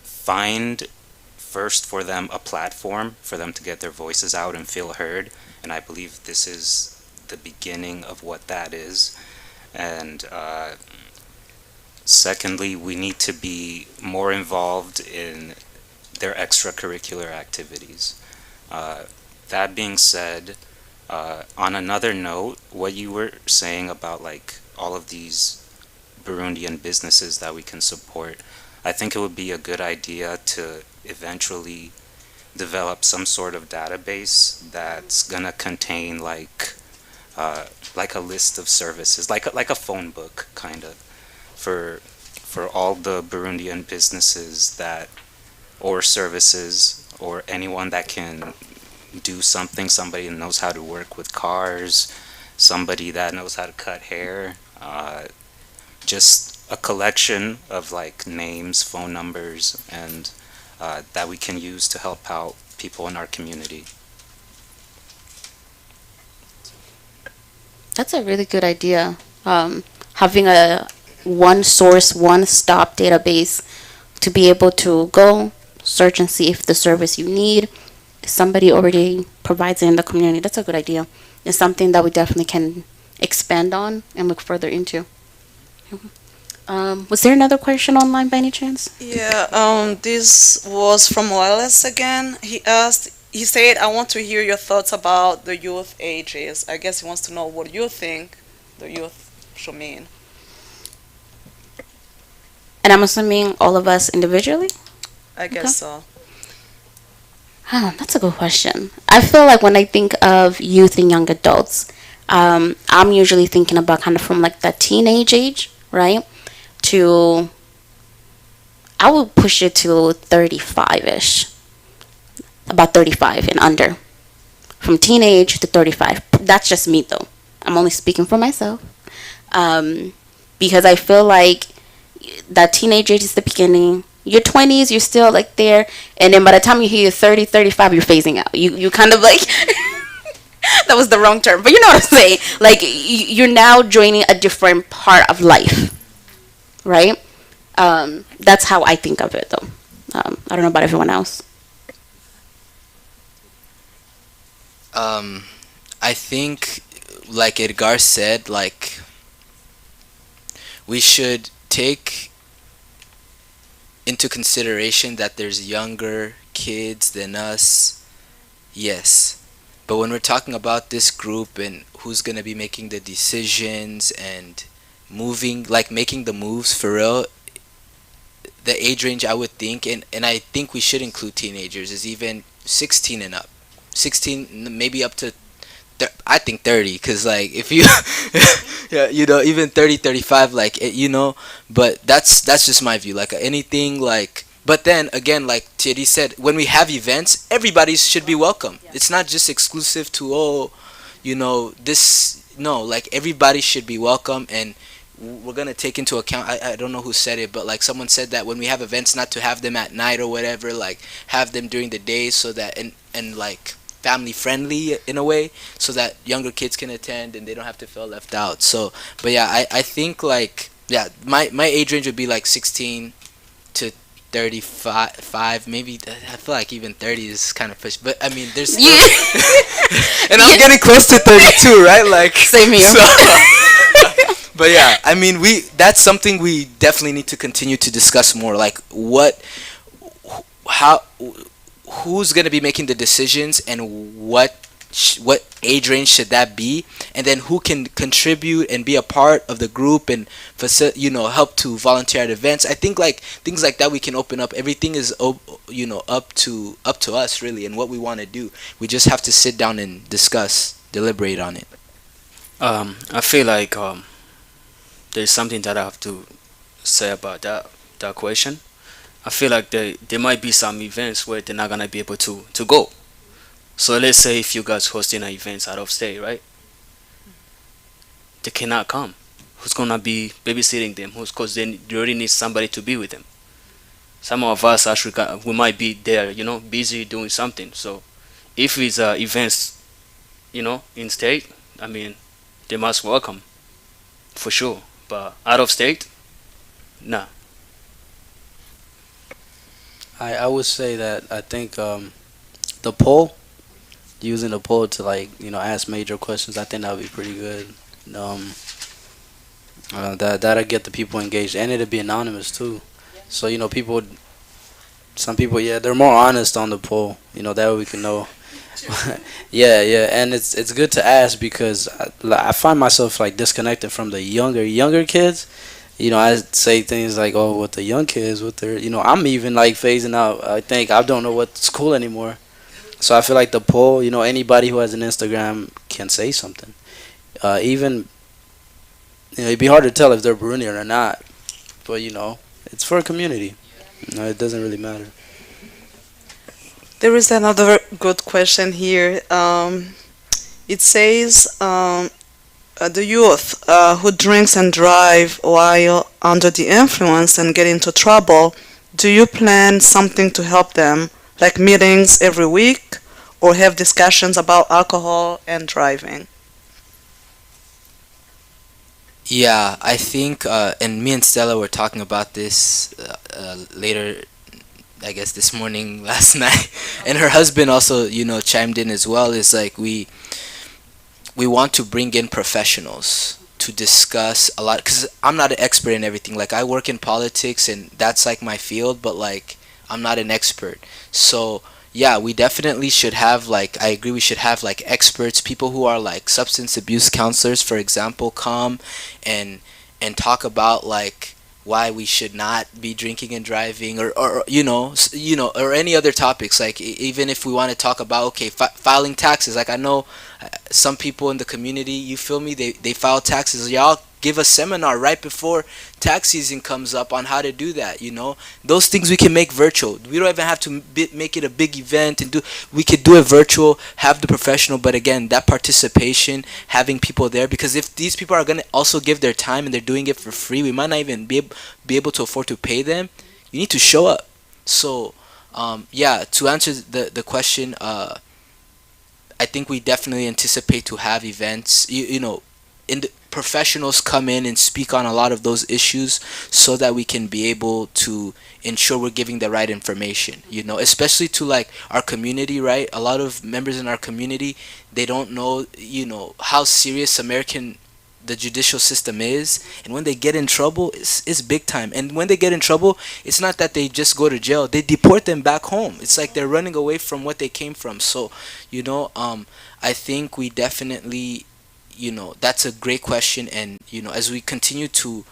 find first for them a platform for them to get their voices out and feel heard. And I believe this is the beginning of what that is. And secondly, we need to be more involved in their extracurricular activities. That being said, on another note, what you were saying about like all of these Burundian businesses that we can support, I think it would be a good idea to eventually develop some sort of database that's gonna contain like a list of services, like a phone book kind of for all the Burundian businesses that or services or anyone that can do something, somebody that knows how to work with cars, somebody that knows how to cut hair, just a collection of like names, phone numbers, and that we can use to help out people in our community. That's a really good idea. Having a one source, one stop database to be able to go search and see if the service you need, somebody already provides it in the community. That's a good idea. It's something that we definitely can expand on and look further into. Was there another question online by any chance? Yeah, this was from Wallace again. He said, I want to hear your thoughts about the youth ages. I guess he wants to know what you think the youth should mean. And I'm assuming all of us individually? I guess so. That's a good question. I feel like when I think of youth and young adults, I'm usually thinking about kind of from like that teenage age, right? To, I would push it to 35-ish. About 35 and under. From teenage to 35. That's just me though. I'm only speaking for myself. Because I feel like that teenage age is the beginning. Your 20s, you're still like there. And then by the time you hit your 30, 35, you're phasing out. You kind of like, that was the wrong term. But you know what I'm saying. Like, you're now joining a different part of life. Right? That's how I think of it though. I don't know about everyone else. I think, like Edgar said, like we should take into consideration that there's younger kids than us. Yes, but when we're talking about this group and who's gonna be making the decisions and moving, like making the moves for real, the age range I would think, and I think we should include teenagers, is even 16 and up. 16, maybe up to I think 30, because like if you yeah, even 30, 35, like but that's just my view, like anything, like. But then again, like Thierry said, when we have events, everybody should be welcome. It's not just exclusive to, this. No, like everybody should be welcome, and we're gonna take into account. I don't know who said it, but like someone said that when we have events, not to have them at night or whatever, like have them during the day, so that and like family friendly in a way, so that younger kids can attend and they don't have to feel left out. So, but yeah, I think like, yeah, my age range would be like 16 to 35, maybe. I feel like even 30 is kind of pushed, but I mean there's still, and I'm getting close to 32, right? Like Same here. So, but yeah, I mean that's something we definitely need to continue to discuss more, like how who's going to be making the decisions, and what age range should that be, and then who can contribute and be a part of the group and help to volunteer at events. I think like things like that we can open up. Everything is up to us really, and what we want to do. We just have to sit down and discuss, deliberate on it. I feel like there's something that I have to say about that question. I feel like there might be some events where they're not gonna be able to go. So let's say if you guys hosting an event out of state, right? They cannot come. Who's gonna be babysitting them? Because they already need somebody to be with them. Some of us actually we might be there, busy doing something. So if it's events, in state, I mean, they must welcome for sure. But out of state, nah. I would say that I think the poll, using the poll to ask major questions, I think that would be pretty good. That'll get the people engaged, and it'll be anonymous too. So some people, yeah, they're more honest on the poll. That way we can know. yeah, and it's good to ask, because I find myself like disconnected from the younger kids. I say things like, "Oh, with the young kids, with their," I'm even like phasing out. I think I don't know what's cool anymore. So I feel like the poll, anybody who has an Instagram can say something. Even, it'd be hard to tell if they're Burundian or not. But it's for a community. It doesn't really matter. There is another good question here. It says, the youth who drinks and drive while under the influence and get into trouble, do you plan something to help them, like meetings every week, or have discussions about alcohol and driving? Yeah, I think, and me and Stella were talking about this later, I guess this morning, last night, and her husband also, chimed in as well. Is like we want to bring in professionals to discuss a lot, because I'm not an expert in everything. Like I work in politics, and that's like my field, but like I'm not an expert. So yeah, we definitely should have, like, I agree, we should have like experts, people who are like substance abuse counselors, for example, come and talk about like why we should not be drinking and driving, or or any other topics. Like even if we want to talk about, okay, filing taxes. Like I know some people in the community, you feel me, they file taxes. Y'all give a seminar right before tax season comes up on how to do that. Those things we can make virtual. We don't even have to make it a big event, and we could do it virtual, have the professional, but again, that participation, having people there, because if these people are going to also give their time and they're doing it for free, we might not even be able to afford to pay them. You need to show up. So yeah, to answer the question, I think we definitely anticipate to have events, in the professionals come in and speak on a lot of those issues, so that we can be able to ensure we're giving the right information, especially to like our community, right? A lot of members in our community, they don't know, how serious the judicial system is, and when they get in trouble, it's big time. And when they get in trouble, it's not that they just go to jail, they deport them back home. It's like they're running away from what they came from. So I think we definitely, that's a great question. And as we continue to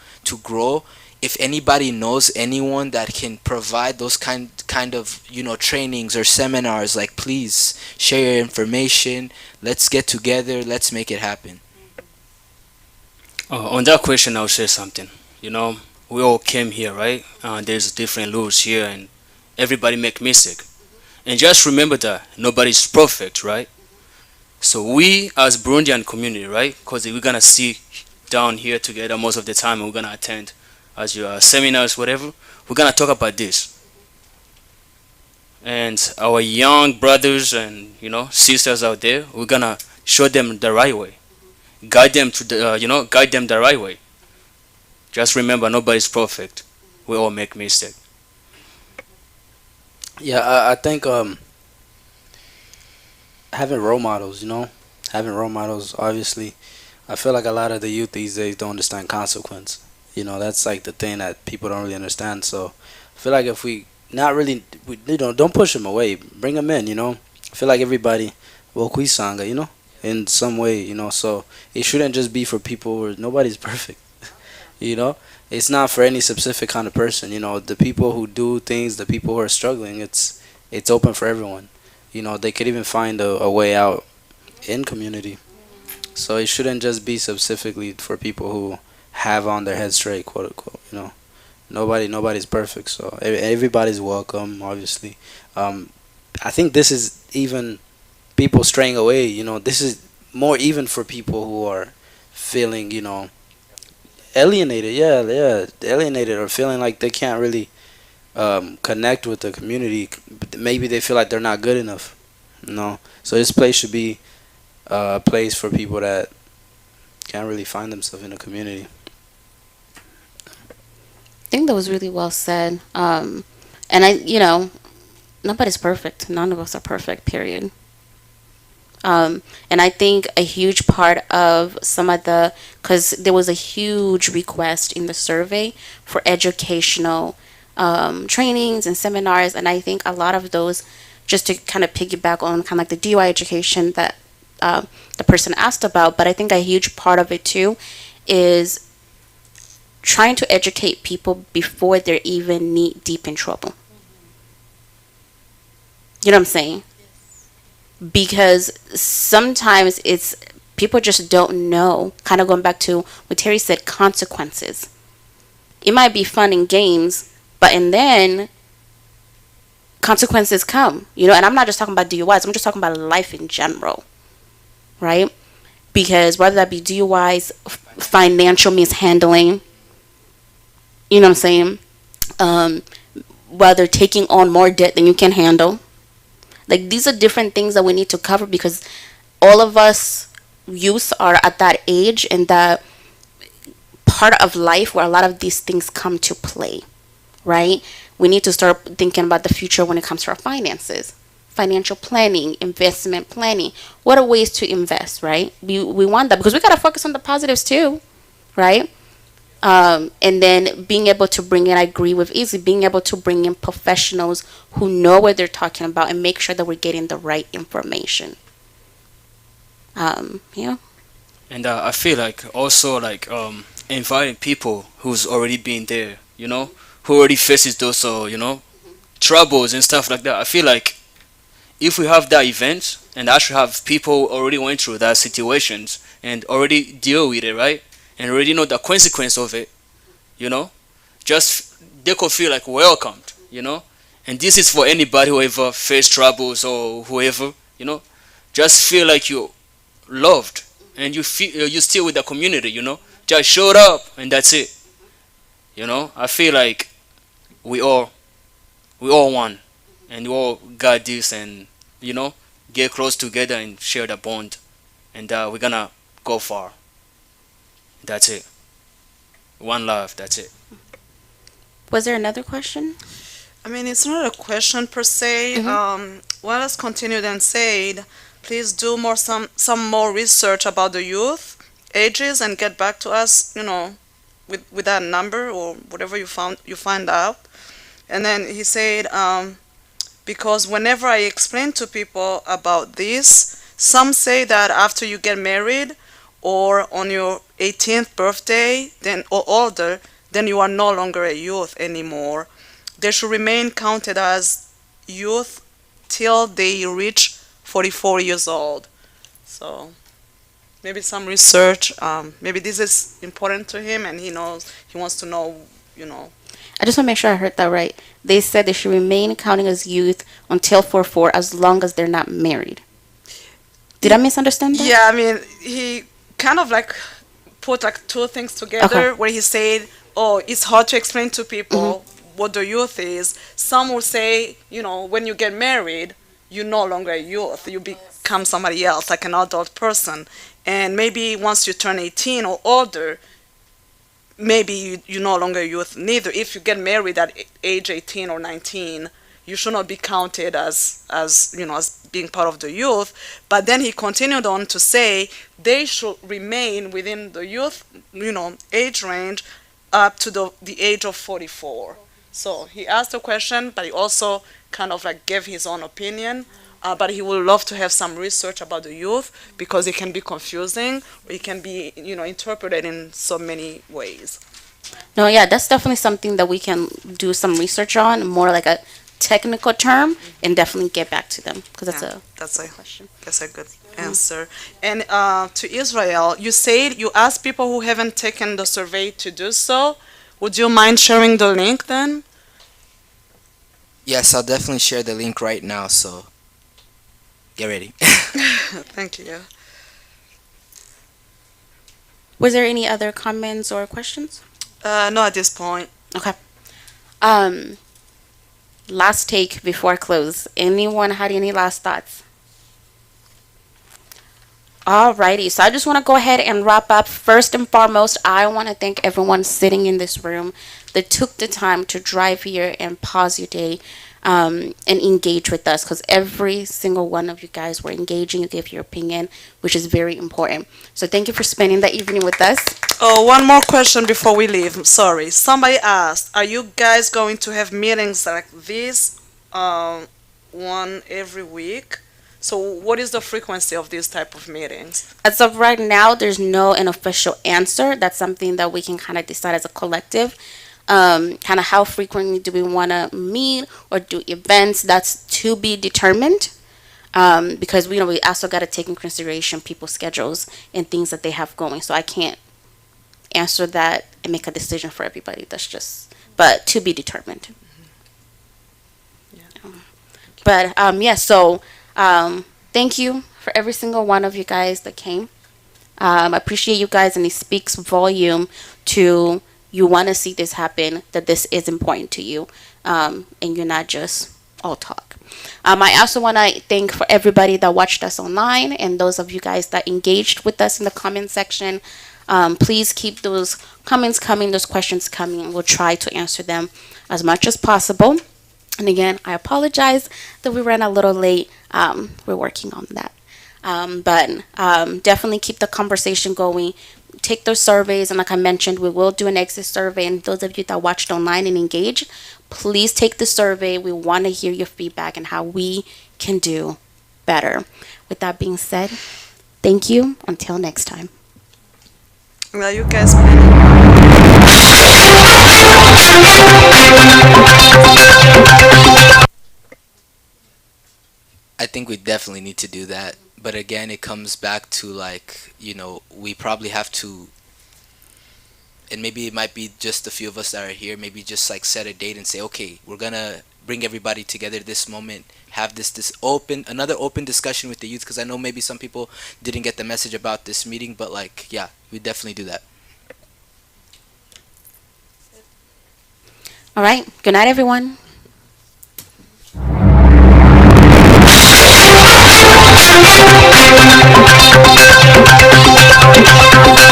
grow, if anybody knows anyone that can provide those kind of trainings or seminars, like, please share your information. Let's get together. Let's make it happen. On that question, I'll say something. You know, we all came here, right? There's different rules here, and everybody make mistake. And just remember that nobody's perfect, right? So we as Burundian community, right? Because we're gonna see down here together most of the time, and we're gonna attend as your seminars, whatever. We're gonna talk about this. And our young brothers and sisters out there, we're gonna show them the right way, guide them to the guide them the right way. Just remember, nobody's perfect. We all make mistakes. Yeah, I think having role models, having role models, obviously, I feel like a lot of the youth these days don't understand consequence. That's like the thing that people don't really understand. So I feel like if we not really, don't push them away, bring them in. I feel like everybody will kuisanga, in some way, So it shouldn't just be for people where nobody's perfect. It's not for any specific kind of person. The people who do things, the people who are struggling, it's open for everyone. They could even find a way out in community. So it shouldn't just be specifically for people who have on their head straight, quote unquote. Nobody's perfect, so everybody's welcome. Obviously, I think this is even people straying away. This is more even for people who are feeling, alienated. Yeah, alienated, or feeling like they can't really connect with the community. Maybe they feel like they're not good enough. So this place should be a place for people that can't really find themselves in a community. I think that was really well said. And nobody's perfect. None of us are perfect, period. And I think a huge part of because there was a huge request in the survey for educational trainings and seminars, and I think a lot of those, just to kind of piggyback on kind of like the DUI education that the person asked about, but I think a huge part of it too is trying to educate people before they're even knee deep in trouble. You know what I'm saying? Because sometimes it's people just don't know, kind of going back to what Terry said, consequences. It might be fun and games, but and then consequences come, and I'm not just talking about DUIs, I'm just talking about life in general, right? Because whether that be DUIs, financial mishandling, you know what I'm saying? Whether taking on more debt than you can handle. Like, these are different things that we need to cover, because all of us youth are at that age and that part of life where a lot of these things come to play, right? We need to start thinking about the future when it comes to our finances, financial planning, investment planning. What are ways to invest, right? We want that because we got to focus on the positives too, right? And then being able to bring in, I agree with Izzy, being able to bring in professionals who know what they're talking about and make sure that we're getting the right information. Yeah. And I feel like also like inviting people who's already been there, who already faces those troubles and stuff like that. I feel like if we have that event and actually have people already went through that situations and already deal with it, right? And already know the consequence of it, just they could feel like welcomed, And this is for anybody who ever faced troubles or whoever, just feel like you're loved and you feel you're still with the community, Just showed up and that's it, I feel like we all one, and we all got this, and get close together and share the bond, and we're gonna go far. That's it. One love. That's it. Was there another question? I mean, it's not a question per se. What else continued and said, please do some more research about the youth ages and get back to us, with that number or whatever you find out. And then he said, because whenever I explain to people about this, some say that after you get married or on your 18th birthday, then or older, then you are no longer a youth anymore. They should remain counted as youth till they reach 44 years old. So maybe some research, maybe this is important to him and he knows, he wants to know, you know. I just want to make sure I heard that right. They said they should remain counting as youth until 44 as long as they're not married. Did I misunderstand that? Yeah, I mean, he kind of like put like two things together where he said, oh, it's hard to explain to people what the youth is. Some will say, you know, when you get married, you're no longer a youth. You become somebody else, like an adult person. And maybe once you turn 18 or older, maybe you're no longer a youth neither. If you get married at age 18 or 19, you should not be counted as you know, as being part of the youth. But then he continued on to say they should remain within the youth, you know, age range up to the age of 44. So he asked a question, but he also kind of like gave his own opinion. But he would love to have some research about the youth because it can be confusing, or it can be, you know, interpreted in so many ways. No, yeah, that's definitely something that we can do some research on, more like a technical term, and definitely get back to them because that's a question. That's a good answer. And to Israel, you said you asked people who haven't taken the survey to do so. Would you mind sharing the link then? Yes, I'll definitely share the link right now, so get ready. Thank you. Was there any other comments or questions? No, at this point. Okay. Last take before I close. Anyone had any last thoughts? Alrighty, so I just want to go ahead and wrap up. First and foremost, I want to thank everyone sitting in this room that took the time to drive here and pause your day and engage with us, because every single one of you guys were engaging. You gave your opinion, which is very important. So thank you for spending the evening with us. Oh, one more question before we leave. Sorry. Somebody asked, are you guys going to have meetings like this, one every week? So what is the frequency of these type of meetings? As of right now, there's no an official answer. That's something that we can kind of decide as a collective. Kind of how frequently do we want to meet or do events? That's to be determined. Because we also got to take in consideration people's schedules and things that they have going. So I can't answer that and make a decision for everybody. That's just, but to be determined. But yeah, so thank you for every single one of you guys that came. I appreciate you guys, and it speaks volume to you want to see this happen, that this is important to you, and you're not just all talk. I also want to thank for everybody that watched us online and those of you guys that engaged with us in the comment section. Please keep those comments coming, those questions coming, and we'll try to answer them as much as possible. And again, I apologize that we ran a little late. We're working on that. But definitely keep the conversation going. Take those surveys, and like I mentioned, we will do an exit survey. And those of you that watched online and engaged, please take the survey. We want to hear your feedback and how we can do better. With that being said, thank you. Until next time. Well, you guys. I think we definitely need to do that. But again, it comes back to like, we probably have to, and maybe it might be just a few of us that are here, maybe just like set a date and say, okay, we're gonna bring everybody together this moment, have this another open discussion with the youth, because I know maybe some people didn't get the message about this meeting, but like, yeah, we definitely do that. All right. Good night, everyone. Thank you.